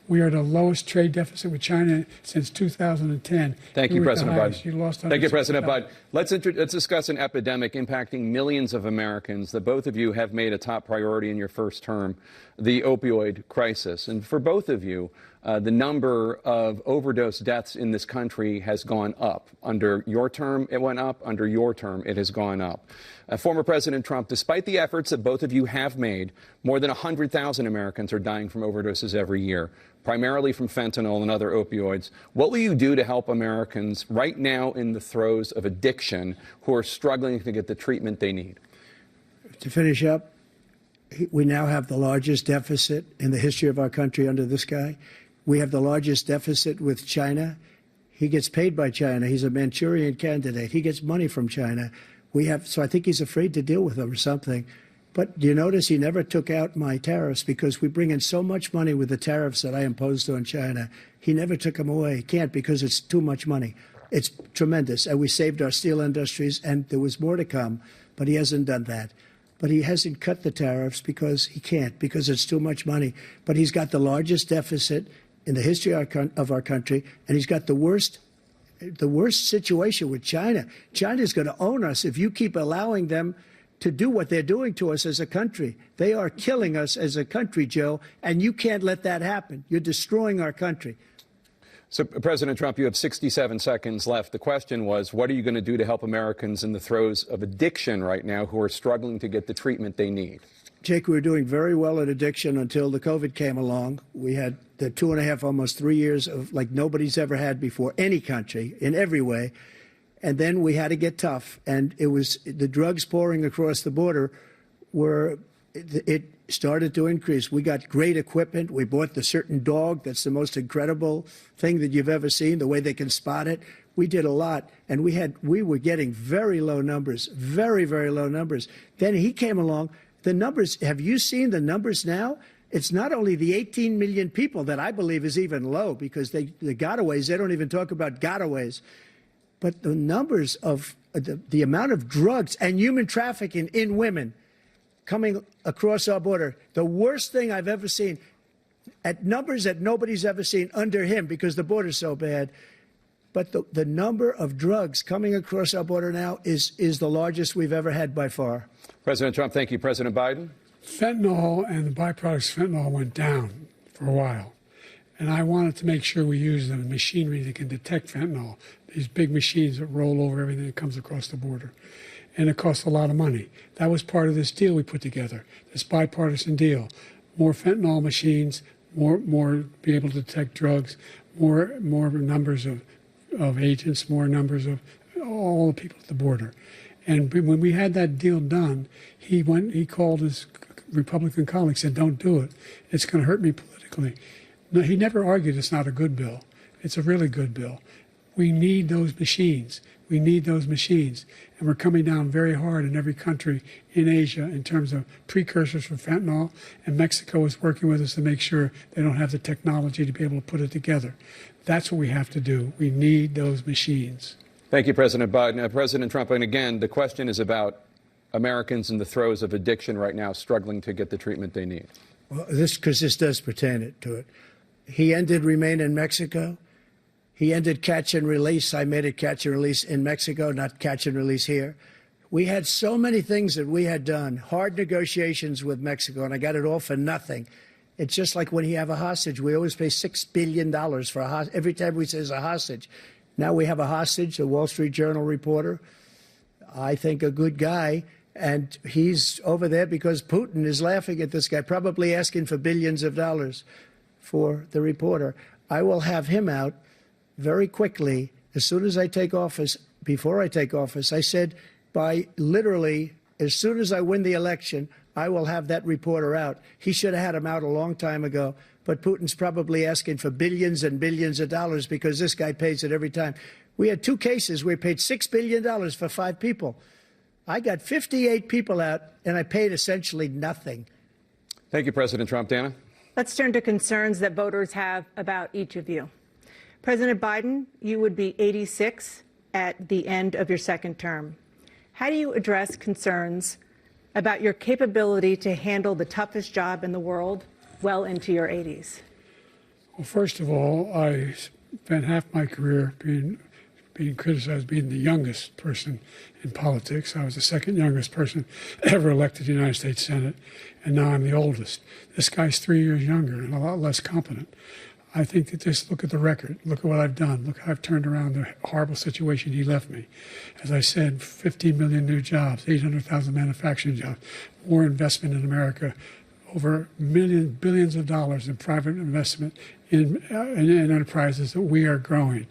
We are the lowest trade deficit with China since 2010. Thank you, President Biden. You lost. Thank you, President Biden. Let's discuss an epidemic impacting millions of Americans that both of you have made a top priority in your first term, the opioid crisis. And for both of you, the number of overdose deaths in this country has gone up. Under your term, it went up. Under your term, it has gone up. Former President Trump, despite the efforts that both of you have made, more than 100,000 Americans are dying from overdoses every year, primarily from fentanyl and other opioids. What will you do to help Americans right now in the throes of addiction who are struggling to get the treatment they need? To finish up, we now have the largest deficit in the history of our country under this guy. We have the largest deficit with China. He gets paid by China. He's a Manchurian candidate. He gets money from China. So I think he's afraid to deal with them or something. But do you notice he never took out my tariffs because we bring in so much money with the tariffs that I imposed on China. He never took them away. He can't because it's too much money. It's tremendous. And we saved our steel industries, and there was more to come, but he hasn't done that. But he hasn't cut the tariffs because he can't, because it's too much money. But he's got the largest deficit in the history of our country, and he's got the worst situation with China. China's going to own us if you keep allowing them to do what they're doing to us as a country. They are killing us as a country, Joe, and you can't let that happen. You're destroying our country. So, President Trump, you have 67 seconds left. The question was, what are you going to do to help Americans in the throes of addiction right now who are struggling to get the treatment they need? Jake, we were doing very well at addiction until the COVID came along. We had the 2.5, almost 3 years of like nobody's ever had before, any country, in every way. And then we had to get tough. And it was the drugs pouring across the border it started to increase. We got great equipment. We bought the certain dog. That's the most incredible thing that you've ever seen, the way they can spot it. We did a lot, and we were getting very low numbers, very, very low numbers. Then he came along. The numbers, have you seen the numbers now? It's not only the 18 million people that I believe is even low, because the gotaways, they don't even talk about gotaways. But the numbers of the amount of drugs and human trafficking in women coming across our border, the worst thing I've ever seen, at numbers that nobody's ever seen under him because the border's so bad. But the number of drugs coming across our border now is the largest we've ever had by far. President Trump, thank you. President Biden? Fentanyl and the byproducts of fentanyl went down for a while. And I wanted to make sure we use the machinery that can detect fentanyl, these big machines that roll over everything that comes across the border. And it costs a lot of money. That was part of this deal we put together, this bipartisan deal. More fentanyl machines, more be able to detect drugs, more numbers of agents, more numbers of all the people at the border. And when we had that deal done, he called his Republican colleagues, said, "Don't do it. It's going to hurt me politically." No, he never argued it's not a good bill. It's a really good bill. We need those machines. We need those machines. And we're coming down very hard in every country in Asia in terms of precursors for fentanyl. And Mexico is working with us to make sure they don't have the technology to be able to put it together. That's what we have to do. We need those machines. Thank you, President Biden. President Trump, and again, the question is about Americans in the throes of addiction right now struggling to get the treatment they need. Well, this does pertain to it. He ended Remain in Mexico. He ended catch and release. I made it catch and release in Mexico, not catch and release here. We had so many things that we had done, hard negotiations with Mexico, and I got it all for nothing. It's just like when you have a hostage. We always pay $6 billion for a hostage. Every time we say it's a hostage. Now we have a hostage, a Wall Street Journal reporter, I think a good guy, and he's over there because Putin is laughing at this guy, probably asking for billions of dollars for the reporter. I will have him out very quickly, as soon as I take office. Before I take office, I said by literally as soon as I win the election, I will have that reporter out. He should have had him out a long time ago, but Putin's probably asking for billions and billions of dollars because this guy pays it every time. We had 2 cases where we paid $6 billion for 5 people. I got 58 people out, and I paid essentially nothing. Thank you, President Trump. Dana? Let's turn to concerns that voters have about each of you. President Biden, you would be 86 at the end of your second term. How do you address concerns about your capability to handle the toughest job in the world well into your 80s? Well, first of all, I spent half my career being criticized being the youngest person in politics. I was the second youngest person ever elected to the United States Senate, and now I'm the oldest. This guy's 3 years younger and a lot less competent. I think that just look at the record. Look at what I've done. Look how I've turned around the horrible situation he left me. As I said, 15 million new jobs, 800,000 manufacturing jobs, more investment in America, over billions of dollars in private investment in enterprises that we are growing.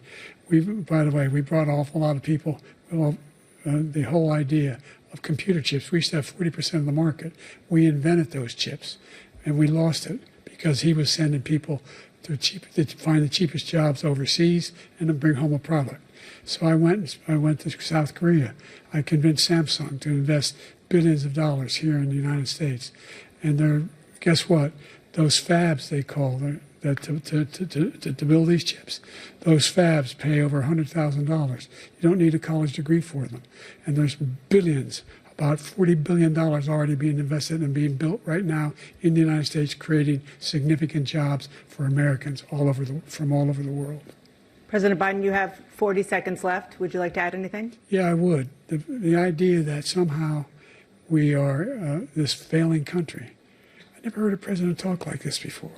By the way, we brought off a lot of people. The whole idea of computer chips, we used to have 40% of the market. We invented those chips, and we lost it because he was sending people to find the cheapest jobs overseas and to bring home a product. So I went to South Korea. I convinced Samsung to invest billions of dollars here in the United States. And guess what? Those fabs, they call to build these chips, those fabs pay over $100,000. You don't need a college degree for them. And there's billions, about $40 billion already being invested and being built right now in the United States, creating significant jobs for Americans from all over the world. President Biden, you have 40 seconds left. Would you like to add anything? Yeah, I would. The idea that somehow we are this failing country. I never heard a president talk like this before.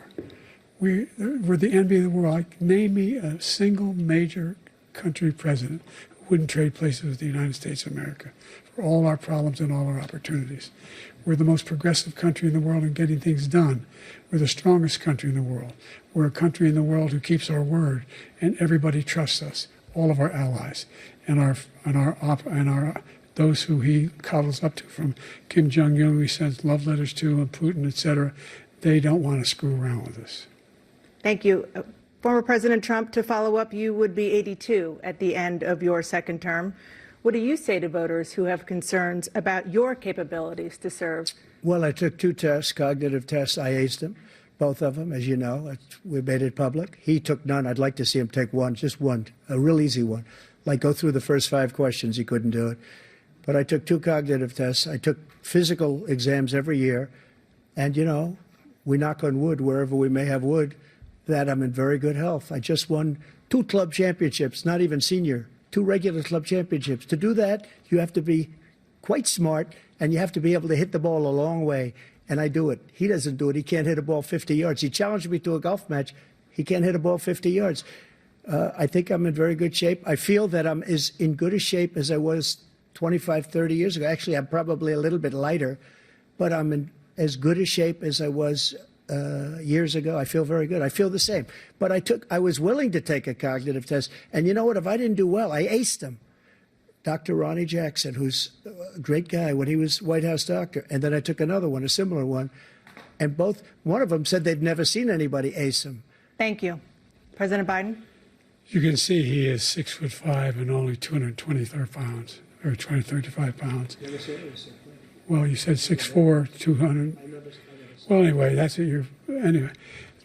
We're the envy of the world. Name me a single major country president who wouldn't trade places with the United States of America for all our problems and all our opportunities. We're the most progressive country in the world in getting things done. We're the strongest country in the world. We're a country in the world who keeps our word, and everybody trusts us, all of our allies, and those who he cuddles up to, from Kim Jong-un, who he sends love letters to, and Putin, etc. They don't want to screw around with us. Thank you. Former President Trump, to follow up, you would be 82 at the end of your second term. What do you say to voters who have concerns about your capabilities to serve? Well, I took 2 tests, cognitive tests. I aced them, both of them, as you know. We made it public. He took none. I'd like to see him take one, just one, a real easy one. Like go through the first 5 questions. He couldn't do it. But I took 2 cognitive tests. I took physical exams every year. And, you know, we knock on wood wherever we may have wood, that I'm in very good health. I just won 2 club championships, not even senior, 2 regular club championships. To do that, you have to be quite smart, and you have to be able to hit the ball a long way. And I do it. He doesn't do it. He can't hit a ball 50 yards. He challenged me to a golf match. He can't hit a ball 50 yards. I think I'm in very good shape. I feel that I'm as in good a shape as I was 25, 30 years ago. Actually, I'm probably a little bit lighter, but I'm in as good a shape as I was years ago. I feel very good. I feel the same. But I was willing to take a cognitive test. And you know what? If I didn't do well, I aced them. Dr. Ronnie Jackson, who's a great guy when he was White House doctor. And then I took another one, a similar one. And one of them said they've never seen anybody ace him. Thank you. President Biden? You can see he is 6'5" and only 223 pounds, or 235 pounds. Well, you said 6'4", 200. Well, anyway, that's what anyway,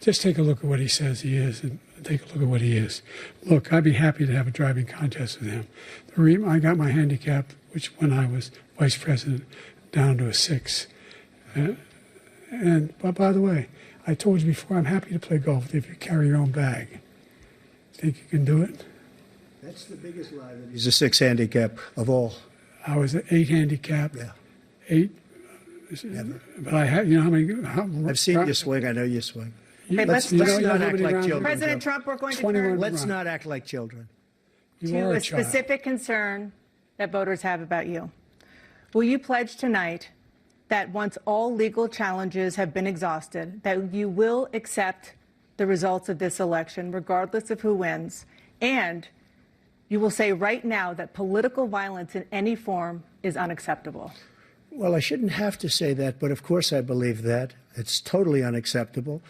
just take a look at what he says he is and take a look at what he is. Look, I'd be happy to have a driving contest with him. I got my handicap, which when I was vice president, down to a 6. But by the way, I told you before, I'm happy to play golf if you carry your own bag. Think you can do it? That's the biggest lie. That he's a 6 handicap of all. I was an 8 handicap. Yeah. 8. Never. But I had, you know how many? I've seen you swing. I know you swing. Hey, let's not act like children. President Trump, we're going to turn. Let's not act like children. To a specific concern that voters have about you. Will you pledge tonight that once all legal challenges have been exhausted, that you will accept the results of this election, regardless of who wins, and you will say right now that political violence in any form is unacceptable? Well, I shouldn't have to say that, but of course I believe that. It's totally unacceptable.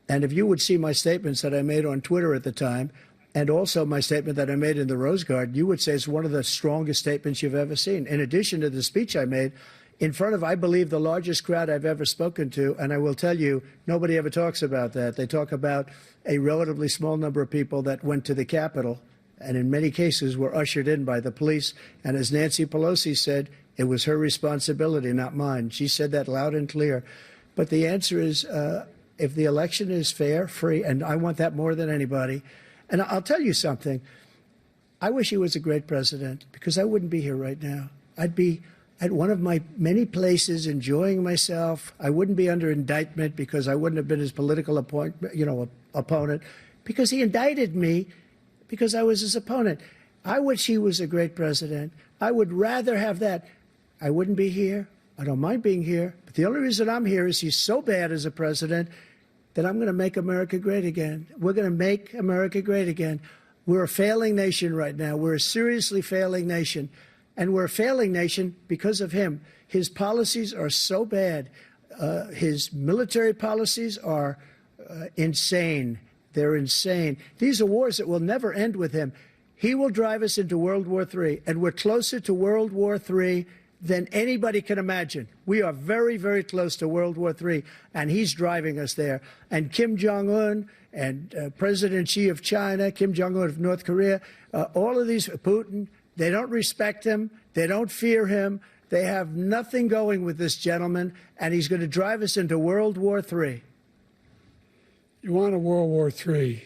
And if you would see my statements that I made on Twitter at the time, and also my statement that I made in the Rose Garden, you would say it's one of the strongest statements you've ever seen. In addition to the speech I made in front of, I believe, the largest crowd I've ever spoken to, and I will tell you, nobody ever talks about that. They talk about a relatively small number of people that went to the Capitol, and in many cases were ushered in by the police. And as Nancy Pelosi said, it was her responsibility, not mine. She said that loud and clear. But the answer is, if the election is fair, free, and I want that more than anybody. And I'll tell you something. I wish he was a great president, because I wouldn't be here right now. I'd be at one of my many places enjoying myself. I wouldn't be under indictment because I wouldn't have been his political opponent, because he indicted me because I was his opponent. I wish he was a great president. I would rather have that. I wouldn't be here. I don't mind being here. But the only reason I'm here is he's so bad as a president that I'm going to make America great again. We're going to make America great again. We're a failing nation right now. We're a seriously failing nation. And we're a failing nation because of him. His policies are so bad. His military policies are insane. They're insane. These are wars that will never end with him. He will drive us into World War III, and we're closer to World War III than anybody can imagine. We are very, very close to World War III, and he's driving us there. And Kim Jong-un and President Xi of China, Kim Jong-un of North Korea, all of these, Putin, they don't respect him. They don't fear him. They have nothing going with this gentleman, and he's going to drive us into World War III. You want a World War III,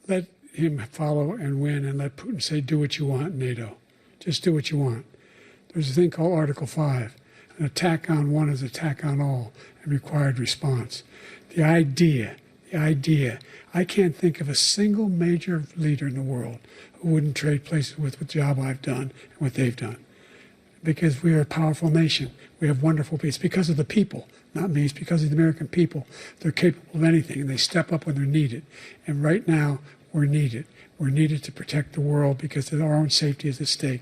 let him follow and win, and let Putin say, do what you want, NATO. Just do what you want. There's a thing called Article 5. An attack on one is an attack on all, and required response. The idea The idea, I can't think of a single major leader in the world who wouldn't trade places with the job I've done and what they've done. Because we are a powerful nation. We have wonderful people. It's because of the people, not me. It's because of the American people. They're capable of anything, and they step up when they're needed. And right now, we're needed. We're needed to protect the world because our own safety is at stake.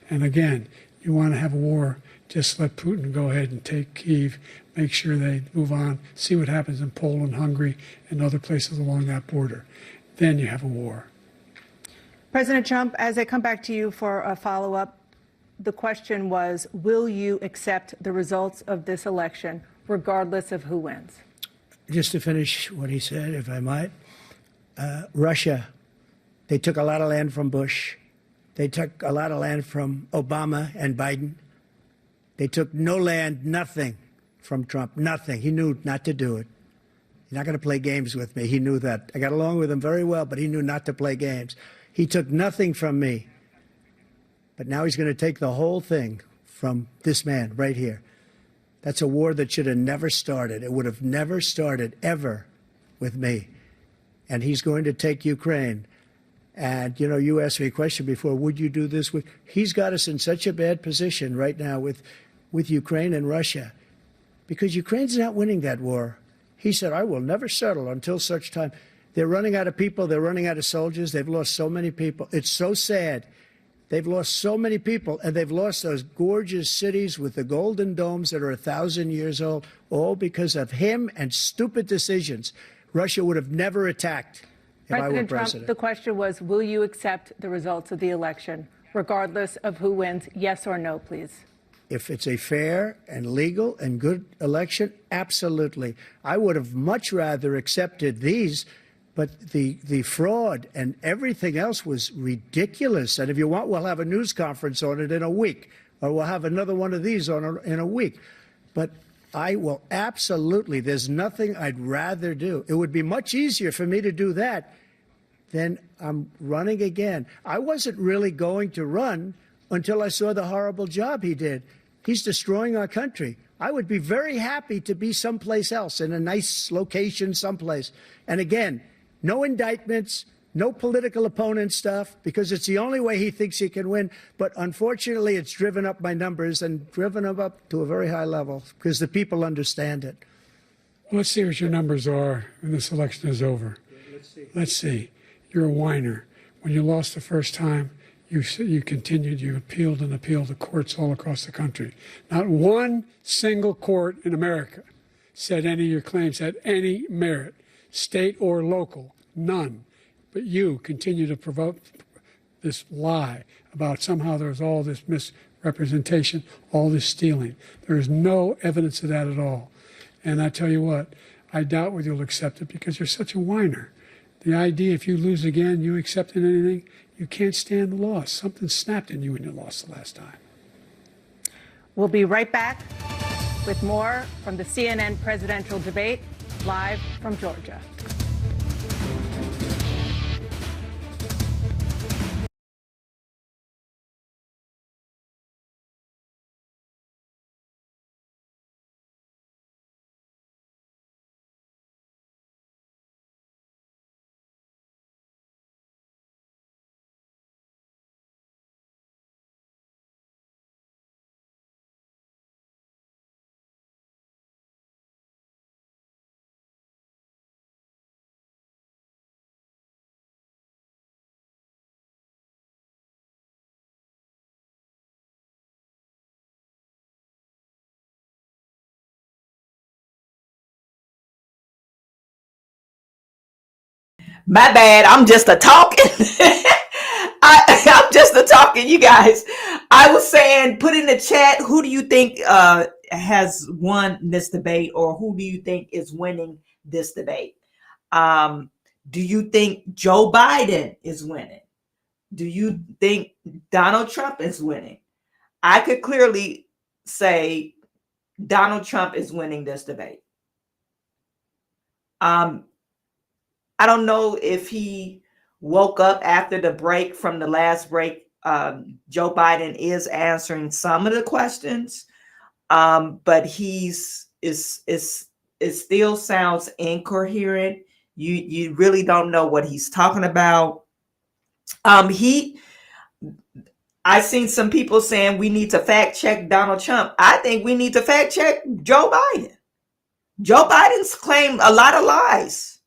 And again, you want to have a war, just let Putin go ahead and take Kyiv, make sure they move on, see what happens in Poland, Hungary, and other places along that border. Then you have a war. President Trump, as I come back to you for a follow-up, the question was, will you accept the results of this election, regardless of who wins? Just to finish what he said, if I might, Russia, they took a lot of land from Bush. They took a lot of land from Obama and Biden. They took no land, nothing from Trump, nothing. He knew not to do it. He's not going to play games with me. He knew that. I got along with him very well, but he knew not to play games. He took nothing from me. But now he's going to take the whole thing from this man right here. That's a war that should have never started. It would have never started ever with me. And he's going to take Ukraine. And, you know, you asked me a question before, would you do this? He's got us in such a bad position right now with Ukraine and Russia because Ukraine's not winning that war. He said, I will never settle until such time. They're running out of people. They're running out of soldiers. They've lost so many people. It's so sad. They've lost so many people, and they've lost those gorgeous cities with the golden domes that are 1,000 years old, all because of him and stupid decisions. Russia would have never attacked if I were president. Trump, the question was, will you accept the results of the election, regardless of who wins? Yes or no, please. If it's a fair and legal and good election, absolutely. I would have much rather accepted these. But the fraud and everything else was ridiculous. And if you want, we'll have a news conference on it in a week, or we'll have another one of these in a week. But I will absolutely, there's nothing I'd rather do. It would be much easier for me to do that than I'm running again. I wasn't really going to run until I saw the horrible job he did. He's destroying our country. I would be very happy to be someplace else, in a nice location someplace. And again, no indictments, no political opponent stuff, because it's the only way he thinks he can win. But unfortunately, it's driven up my numbers and driven them up to a very high level because the people understand it. Well, let's see what your numbers are when this election is over. Let's see. You're a whiner. When you lost the first time, you continued, you appealed and appealed to courts all across the country. Not one single court in America said any of your claims had any merit, state or local. None. But you continue to provoke this lie about somehow there's all this misrepresentation, all this stealing. There is no evidence of that at all. And I tell you what, I doubt whether you'll accept it because you're such a whiner. The idea if you lose again, you accepting anything, you can't stand the loss. Something snapped in you when you lost the last time. We'll be right back with more from the CNN presidential debate, live from Georgia. My bad. I'm just a talking. I'm just a talking, you guys. I was saying, put in the chat, who do you think has won this debate, or who do you think is winning this debate? Do you think Joe Biden is winning? Do you think Donald Trump is winning? I could clearly say Donald Trump is winning this debate. I don't know if he woke up after the break from the last break. Joe Biden is answering some of the questions, but it still sounds incoherent. You really don't know what he's talking about. I seen some people saying we need to fact check Donald Trump. I think we need to fact check Joe Biden. Joe Biden's claimed a lot of lies.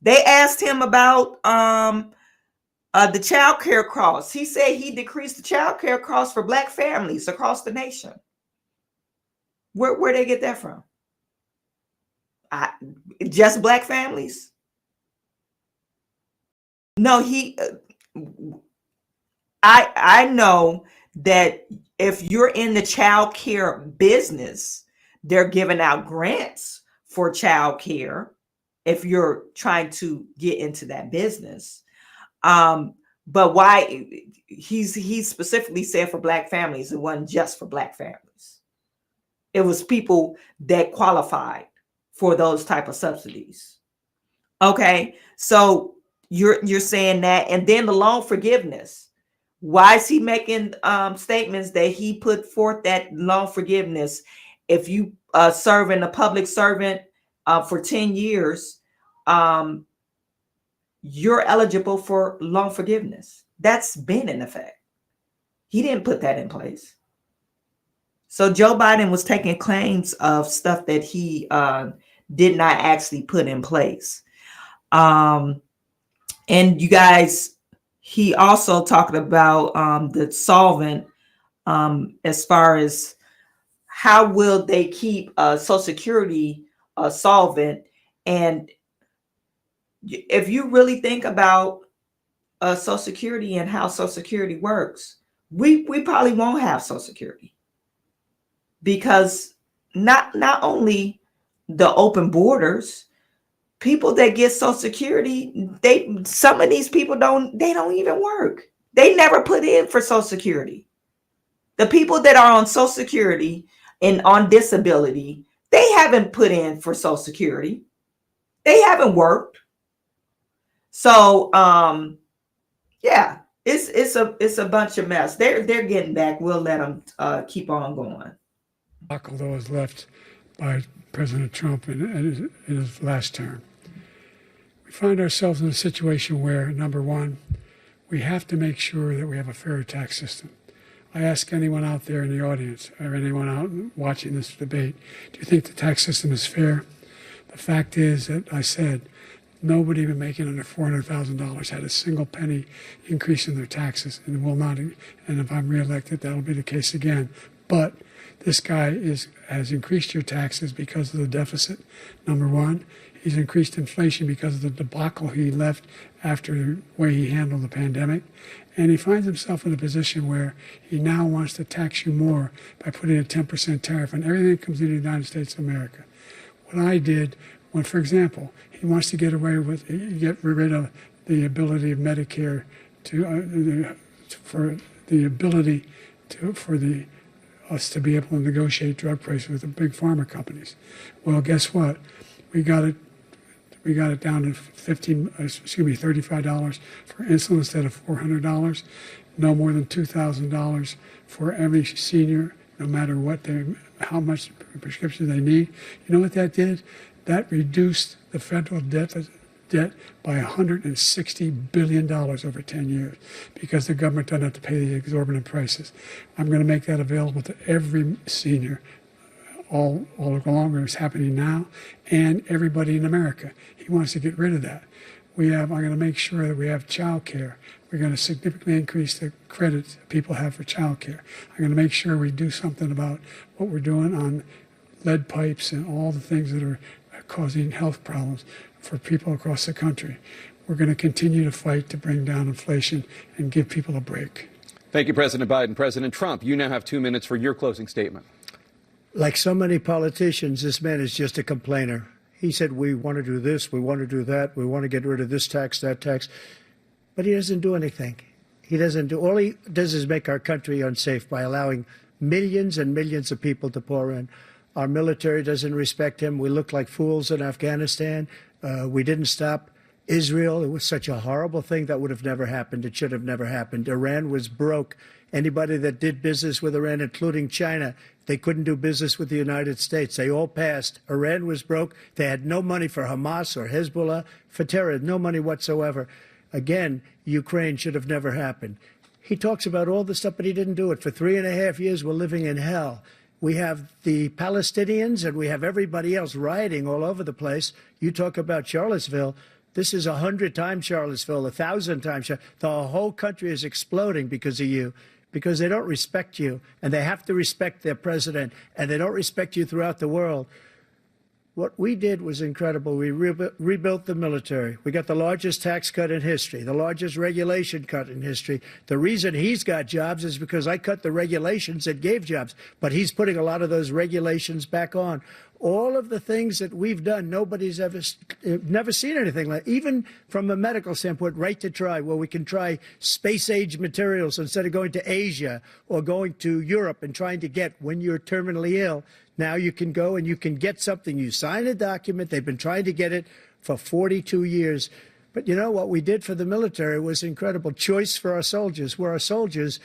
They asked him about the child care costs. He said he decreased the child care costs for Black families across the nation. Where they get that from? Just Black families? No, I know that if you're in the child care business, they're giving out grants for child care if you're trying to get into that business. But why he specifically said for Black families, it wasn't just for Black families. It was people that qualified for those type of subsidies. Okay, so you're saying that, and then the loan forgiveness. Why is he making statements that he put forth that loan forgiveness? If you serving a public servant for 10 years, you're eligible for loan forgiveness. That's been in effect. He didn't put that in place. So Joe Biden was taking claims of stuff that he did not actually put in place. And you guys, he also talked about the solvent as far as how will they keep Social Security solvent. And if you really think about Social Security and how Social Security works, we probably won't have Social Security, because not only the open borders, people that get Social Security, some of these people don't even work. They never put in for Social Security. The people that are on Social Security and on disability, they haven't put in for Social Security. They haven't worked. So yeah, it's a bunch of mess. They're getting back. We'll let them keep on going. Although was left by President Trump in his last term. We find ourselves in a situation where, number one, we have to make sure that we have a fair tax system. I ask anyone out there in the audience or anyone out watching this debate, do you think the tax system is fair? The fact is that I said nobody even making under $400,000 had a single penny increase in their taxes, and will not. And if I'm reelected, that'll be the case again. But this guy has increased your taxes because of the deficit, number one. He's increased inflation because of the debacle he left after the way he handled the pandemic. And he finds himself in a position where he now wants to tax you more by putting a 10% tariff on everything that comes into the United States of America. What I did, when, for example, he wants to get rid of the ability of Medicare for us to be able to negotiate drug prices with the big pharma companies. Well, guess what? We got it down to $35 for insulin instead of $400. No more than $2,000 for every senior, no matter how much prescription they need. You know what that did? That reduced the federal debt by $160 billion over 10 years, because the government doesn't have to pay the exorbitant prices. I'm going to make that available to every senior all along, it's happening now, and everybody in America. He wants to get rid of that. I'm going to make sure that we have child care. We're going to significantly increase the credits people have for child care. I'm going to make sure we do something about what we're doing on lead pipes and all the things that are causing health problems for people across the country. We're going to continue to fight to bring down inflation and give people a break. Thank you, President Biden. President Trump, you now have 2 minutes for your closing statement. Like so many politicians, this man is just a complainer. He said, we want to do this, we want to do that, we want to get rid of this tax, that tax. But he doesn't do anything. All he does is make our country unsafe by allowing millions and millions of people to pour in. Our military doesn't respect him. We look like fools in Afghanistan. We didn't stop Israel, it was such a horrible thing that would have never happened. It should have never happened. Iran was broke. Anybody that did business with Iran, including China, they couldn't do business with the United States. They all passed. Iran was broke. They had no money for Hamas or Hezbollah, for terror, no money whatsoever. Again, Ukraine should have never happened. He talks about all this stuff, but he didn't do it. For 3.5 years, we're living in hell. We have the Palestinians and we have everybody else rioting all over the place. You talk about Charlottesville. This is 100 times Charlottesville, 1,000 times. The whole country is exploding because of you, because they don't respect you, and they have to respect their president, and they don't respect you throughout the world. What we did was incredible. We rebuilt the military. We got the largest tax cut in history, the largest regulation cut in history. The reason he's got jobs is because I cut the regulations that gave jobs, but he's putting a lot of those regulations back on. All of the things that we've done, nobody's never seen anything like, even from a medical standpoint, right to try, where we can try space-age materials instead of going to Asia or going to Europe and trying to get when you're terminally ill. Now you can go and you can get something. You sign a document. They've been trying to get it for 42 years. But you know what we did for the military was incredible. Choice for our soldiers, where our soldiers,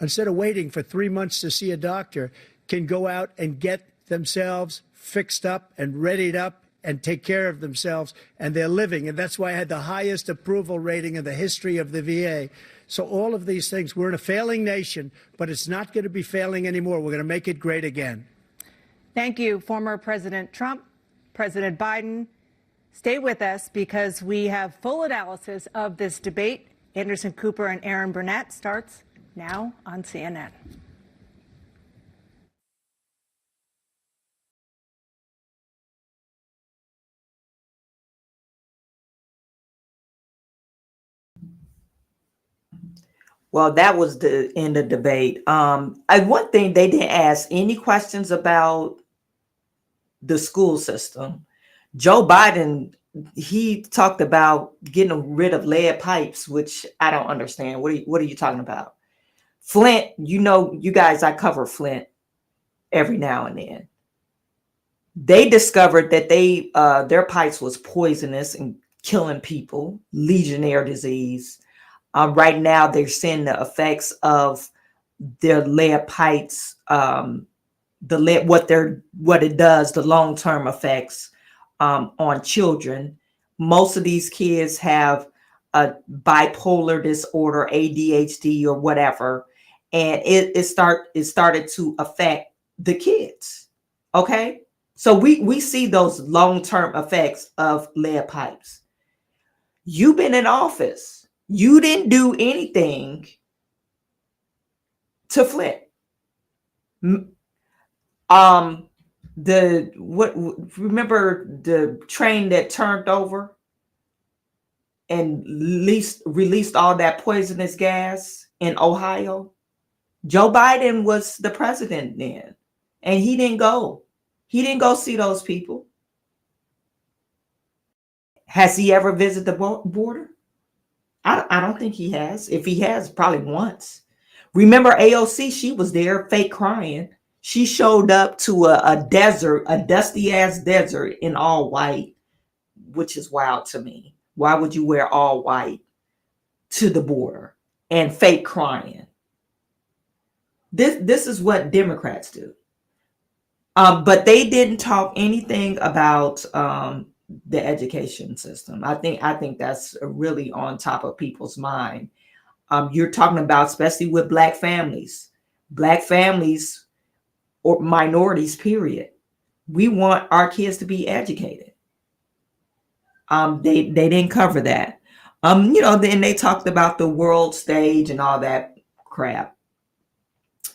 instead of waiting for 3 months to see a doctor, can go out and get themselves fixed up and readied up and take care of themselves, and they're living. And that's why I had the highest approval rating in the history of the VA. So all of these things, we're in a failing nation, but it's not going to be failing anymore. We're going to make it great again. Thank you, former President Trump, President Biden. Stay with us because we have full analysis of this debate. Anderson Cooper and Aaron Burnett starts now on CNN. Well, that was the end of debate. One thing, they didn't ask any questions about the school system. Joe Biden, he talked about getting rid of lead pipes, which I don't understand. What are you talking about? Flint, you know, you guys, I cover Flint every now and then. They discovered that their pipes was poisonous and killing people, Legionnaire disease. Right now, they're seeing the effects of their lead pipes, what it does, the long-term effects on children. Most of these kids have a bipolar disorder, ADHD, or whatever, and it started to affect the kids. Okay, so we see those long-term effects of lead pipes. You've been in office. You didn't do anything to Flint. Remember the train that turned over and released all that poisonous gas in Ohio? Joe Biden was the president then, and he didn't go. He didn't go see those people. Has he ever visited the border? I don't think he has. If he has, probably once. Remember AOC, she was there fake crying. She showed up to a desert, a dusty ass desert in all white, which is wild to me. Why would you wear all white to the border and fake crying? This is what Democrats do. But they didn't talk anything about the education system. I think that's really on top of people's mind. You're talking about, especially with black families or minorities, period. We want our kids to be educated. They didn't cover that. Then they talked about the world stage and all that crap.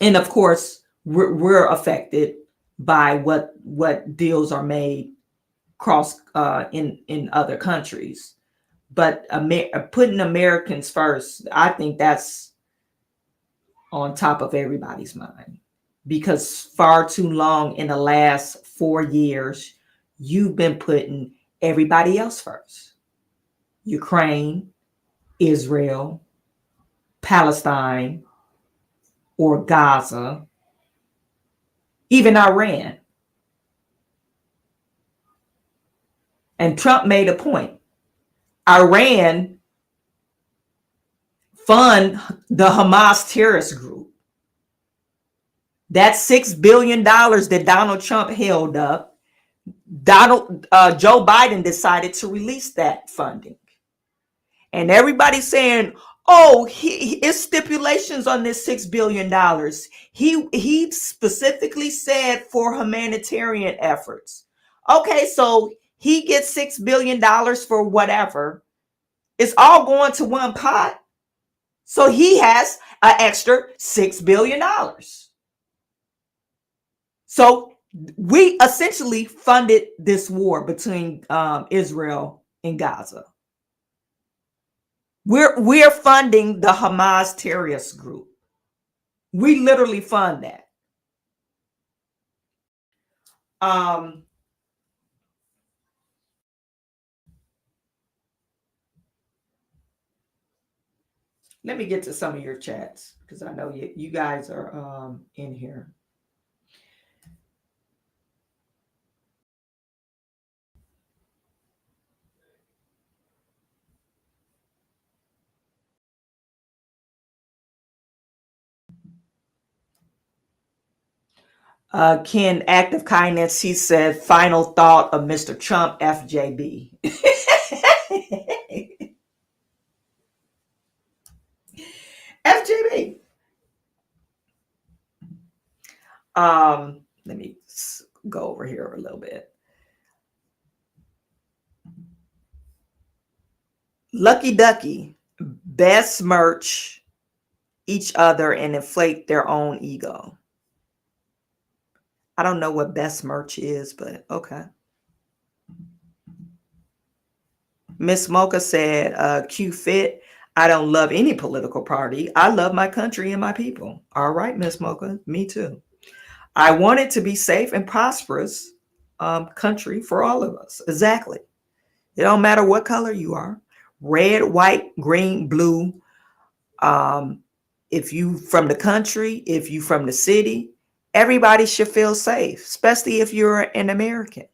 And of course, we're affected by what deals are made across in other countries. But putting Americans first, I think that's on top of everybody's mind, because far too long in the last 4 years, you've been putting everybody else first. Ukraine, Israel, Palestine, or Gaza, even Iran. And Trump made a point. Iran fund the Hamas terrorist group. That $6 billion that Donald Trump held up, Joe Biden decided to release that funding. And everybody's saying, oh, it's stipulations on this $6 billion. He specifically said for humanitarian efforts. Okay, so he gets $6 billion for whatever. It's all going to one pot. So he has an extra $6 billion. So we essentially funded this war between Israel and Gaza. We're funding the Hamas terrorist group. We literally fund that. Let me get to some of your chats because I know you guys are in here. Ken, act of kindness, he said, final thought of Mr. Trump, FJB. FJB. Let me go over here a little bit. Lucky Ducky, besmirch each other and inflate their own ego. I don't know what besmirch is, but okay. Miss Mocha said, Q fit, I don't love any political party. I love my country and my people. All right, Miss Mocha, me too. I want it to be safe and prosperous country for all of us. Exactly. It don't matter what color you are. Red, white, green, blue. If you from the country, if you from the city, everybody should feel safe, especially if you're an American.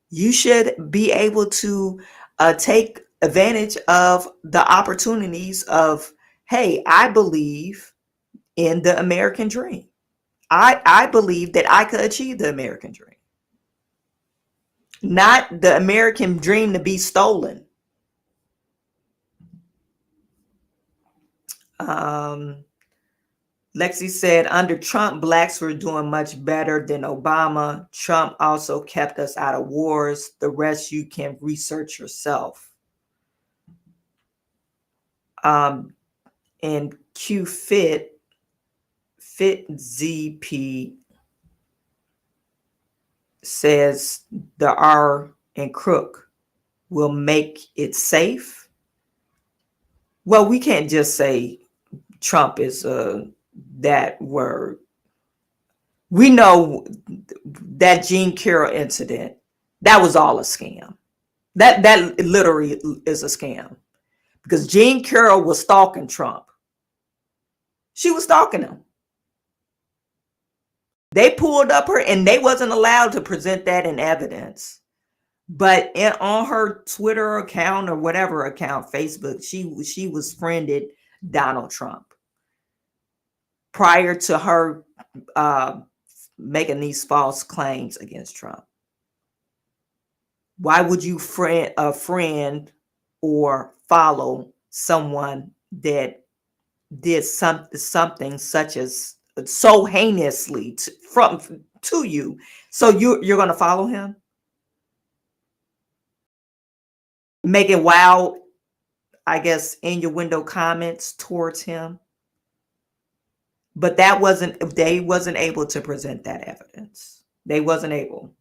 You should be able to take advantage of the opportunities of, hey, I believe in the American dream. I believe that I could achieve the American dream. Not the American dream to be stolen. Lexi said, under Trump, blacks were doing much better than Obama. Trump also kept us out of wars. The rest you can research yourself. And Q Fit ZP says the R and crook will make it safe. Well, we can't just say Trump is that word. We know that Jean Carroll incident, that was all a scam. That literally is a scam. Because Jean Carroll was stalking Trump. She was stalking him. They pulled up her and they wasn't allowed to present that in evidence. But on her Twitter account or whatever account, Facebook, she was friended Donald Trump prior to her making these false claims against Trump. Why would you friend or follow someone that did something such as so heinously to you? So you're going to follow him? Making wild, I guess, in your window comments towards him. But they wasn't able to present that evidence. They wasn't able.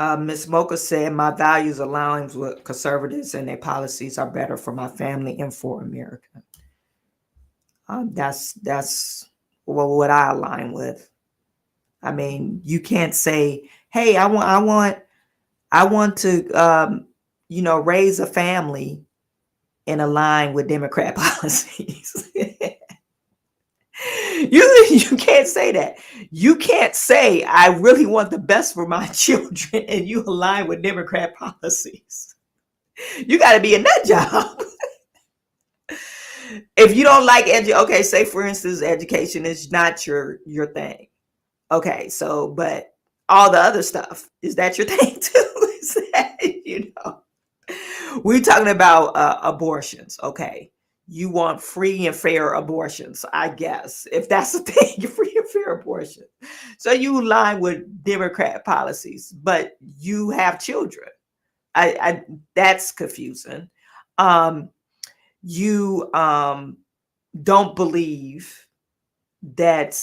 Ms. Mocha said, my values align with conservatives and their policies are better for my family and for America. That's what I align with. I mean, you can't say, hey, I want to raise a family and align with Democrat policies. You can't say that. You can't say I really want the best for my children and you align with Democrat policies. You got to be a nut job. If you don't like okay, say for instance, education is not your thing. Okay, so but all the other stuff, is that your thing too? Is that, we're talking about abortions. Okay, you want free and fair abortions, I guess, if that's the thing, free and fair abortion. So you align with Democrat policies, but you have children. I that's confusing. You don't believe that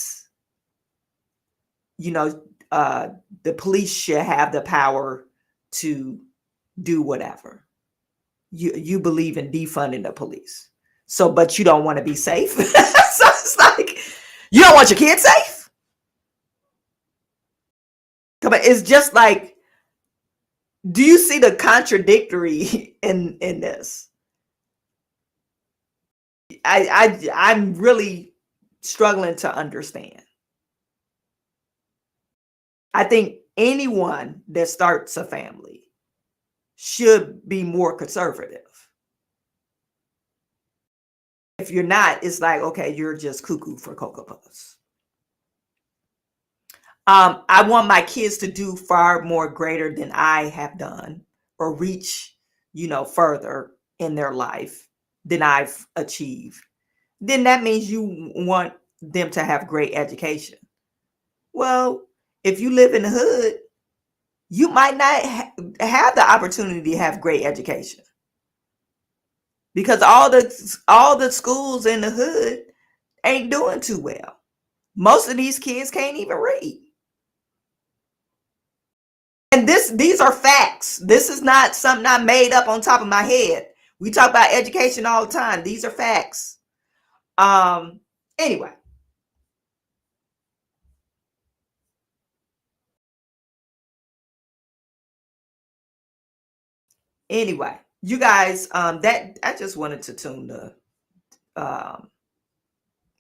the police should have the power to do whatever. You believe in defunding the police. So, but you don't want to be safe. So it's like, you don't want your kids safe? Come on, it's just like, do you see the contradictory in this? I'm really struggling to understand. I think anyone that starts a family should be more conservative. If you're not, it's like, okay, you're just cuckoo for Cocoa Puffs. I want my kids to do far more greater than I have done or reach, further in their life than I've achieved. Then that means you want them to have great education. Well, if you live in the hood, you might not have the opportunity to have great education because all the schools in the hood ain't doing too well. Most of these kids can't even read. And these are facts. This is not something I made up on top of my head. We talk about education all the time. These are facts. Anyway. Anyway, you guys, that I just wanted to tune the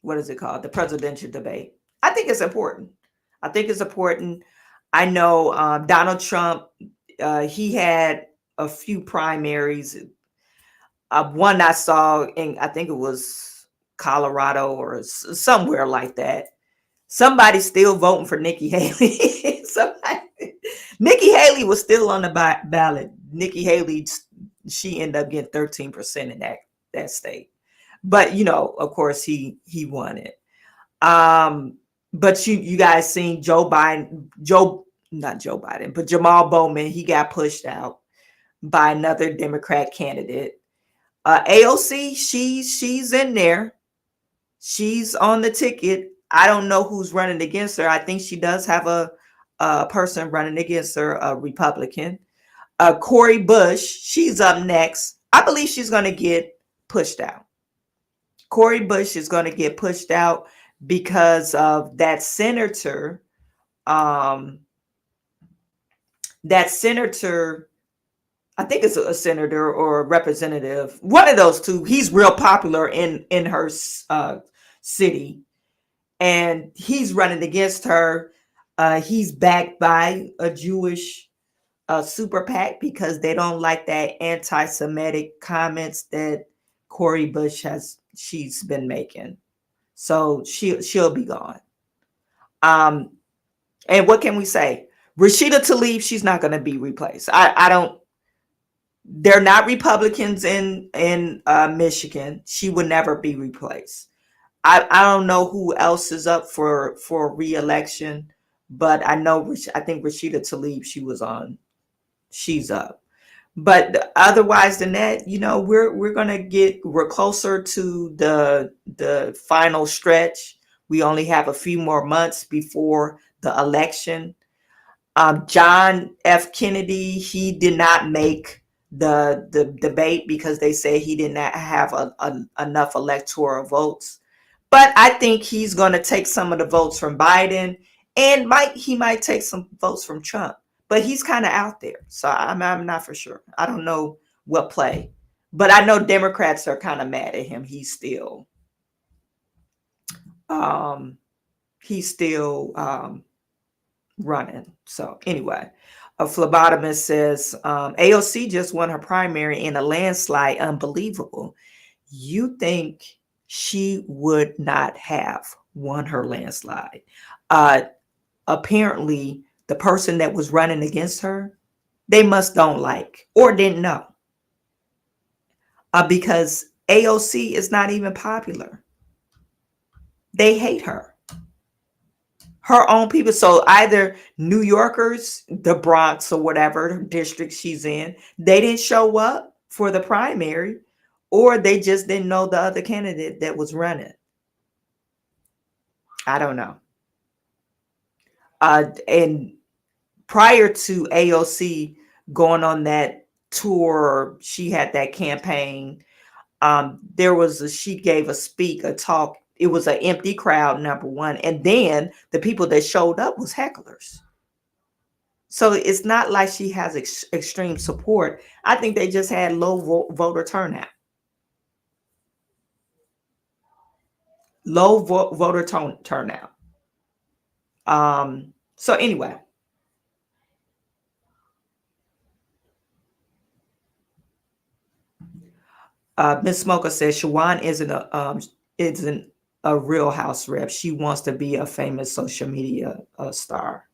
what is it called? The presidential debate. I think it's important. I know Donald Trump, he had a few primaries. One I saw in, I think it was Colorado or somewhere like that. Somebody's still voting for Nikki Haley. Nikki Haley was still on the ballot. Nikki Haley, she ended up getting 13% in that state. But, of course, he won it. But you guys seen not Joe Biden, but Jamal Bowman, he got pushed out by another Democrat candidate. AOC, she's in there. She's on the ticket. I don't know who's running against her. I think she does have a person running against her, a Republican. Cori Bush, she's up next. I believe she's going to get pushed out. Cori Bush is going to get pushed out because of that senator. I think it's a senator or a representative, one of those two. He's real popular in her city, and he's running against her. He's backed by a Jewish super PAC because they don't like that anti-Semitic comments that Cori Bush she's been making. So she'll be gone. And what can we say? Rashida Tlaib, she's not going to be replaced. They're not Republicans in Michigan. She would never be replaced. I don't know who else is up for re-election, but I think Rashida Tlaib, she's up. But otherwise than that, we're closer to the final stretch. We only have a few more months before the election. John F. Kennedy, he did not make the debate because they say he did not have enough electoral votes. But I think he's going to take some of the votes from Biden, and he might take some votes from Trump. But he's kind of out there, so I'm not for sure. I don't know what play, but I know Democrats are kind of mad at him. He's still he's still running. So anyway, a phlebotomist says AOC just won her primary in a landslide. Unbelievable. You think she would not have won her landslide? Apparently, the person that was running against her, they must don't like or didn't know. Because AOC is not even popular. They hate her. Her own people. So either New Yorkers, the Bronx or whatever district she's in, they didn't show up for the primary, or they just didn't know the other candidate that was running. I don't know. And prior to AOC going on that tour, she had that campaign. She gave a talk. It was an empty crowd, number one. And then the people that showed up was hecklers. So it's not like she has extreme support. I think they just had low voter turnout. Low voter turnout. So anyway. Ms. Smoker says Chawanne isn't a real house rep. She wants to be a famous social media star.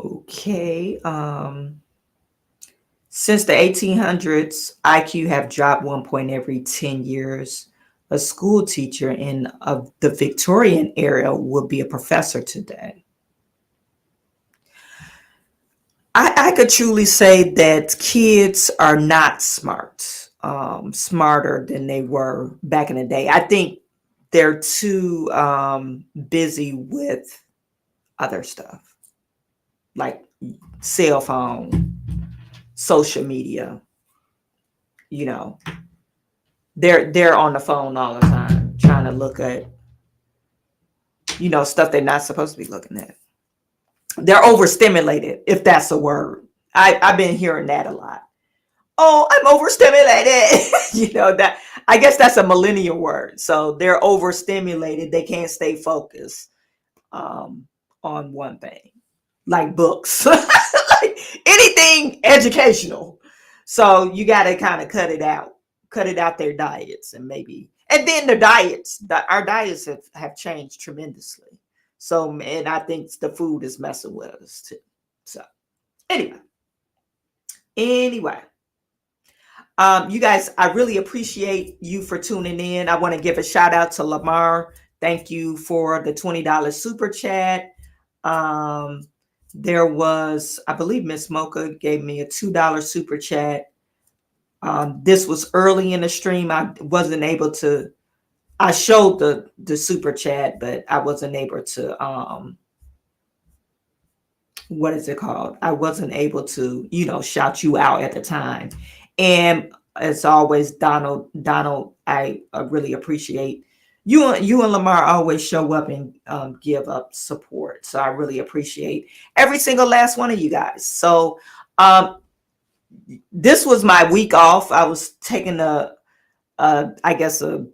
Okay. Since the 1800s, IQ have dropped 1 point every 10 years. A school teacher in the Victorian era would be a professor today. I could truly say that kids are not smarter than they were back in the day. I think they're too busy with other stuff like cell phone, social media. They're on the phone all the time trying to look at stuff they're not supposed to be looking at. They're overstimulated, if that's a word. I've been hearing that a lot. Oh, I'm overstimulated. That, I guess that's a millennial word. So they're overstimulated. They can't stay focused on one thing, like books, like anything educational. So you got to kind of cut it out their diets, and then our diets have changed tremendously. So, and I think the food is messing with us too. So anyway, you guys, I really appreciate you for tuning in. I want to give a shout out to Lamar. Thank you for the $20 super chat. There was, I believe Miss Mocha gave me a $2 super chat. This was early in the stream. I wasn't able to, I showed the super chat, but I wasn't able to, what is it called? I wasn't able to, shout you out at the time. And as always, Donald, I really appreciate you and Lamar always show up and give up support. So I really appreciate every single last one of you guys. So this was my week off. I was taking I guess a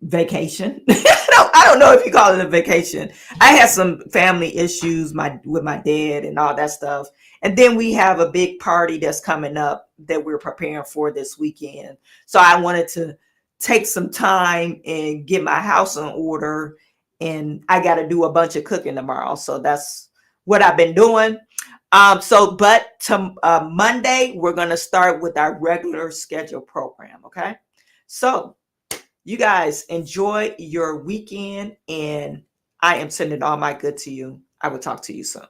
vacation. I don't know if you call it a vacation. I had some family issues with my dad and all that stuff. And then we have a big party that's coming up that we're preparing for this weekend. So I wanted to take some time and get my house in order. And I got to do a bunch of cooking tomorrow. So that's what I've been doing. But Monday, we're going to start with our regular scheduled program. Okay. So you guys enjoy your weekend, and I am sending all my good to you. I will talk to you soon.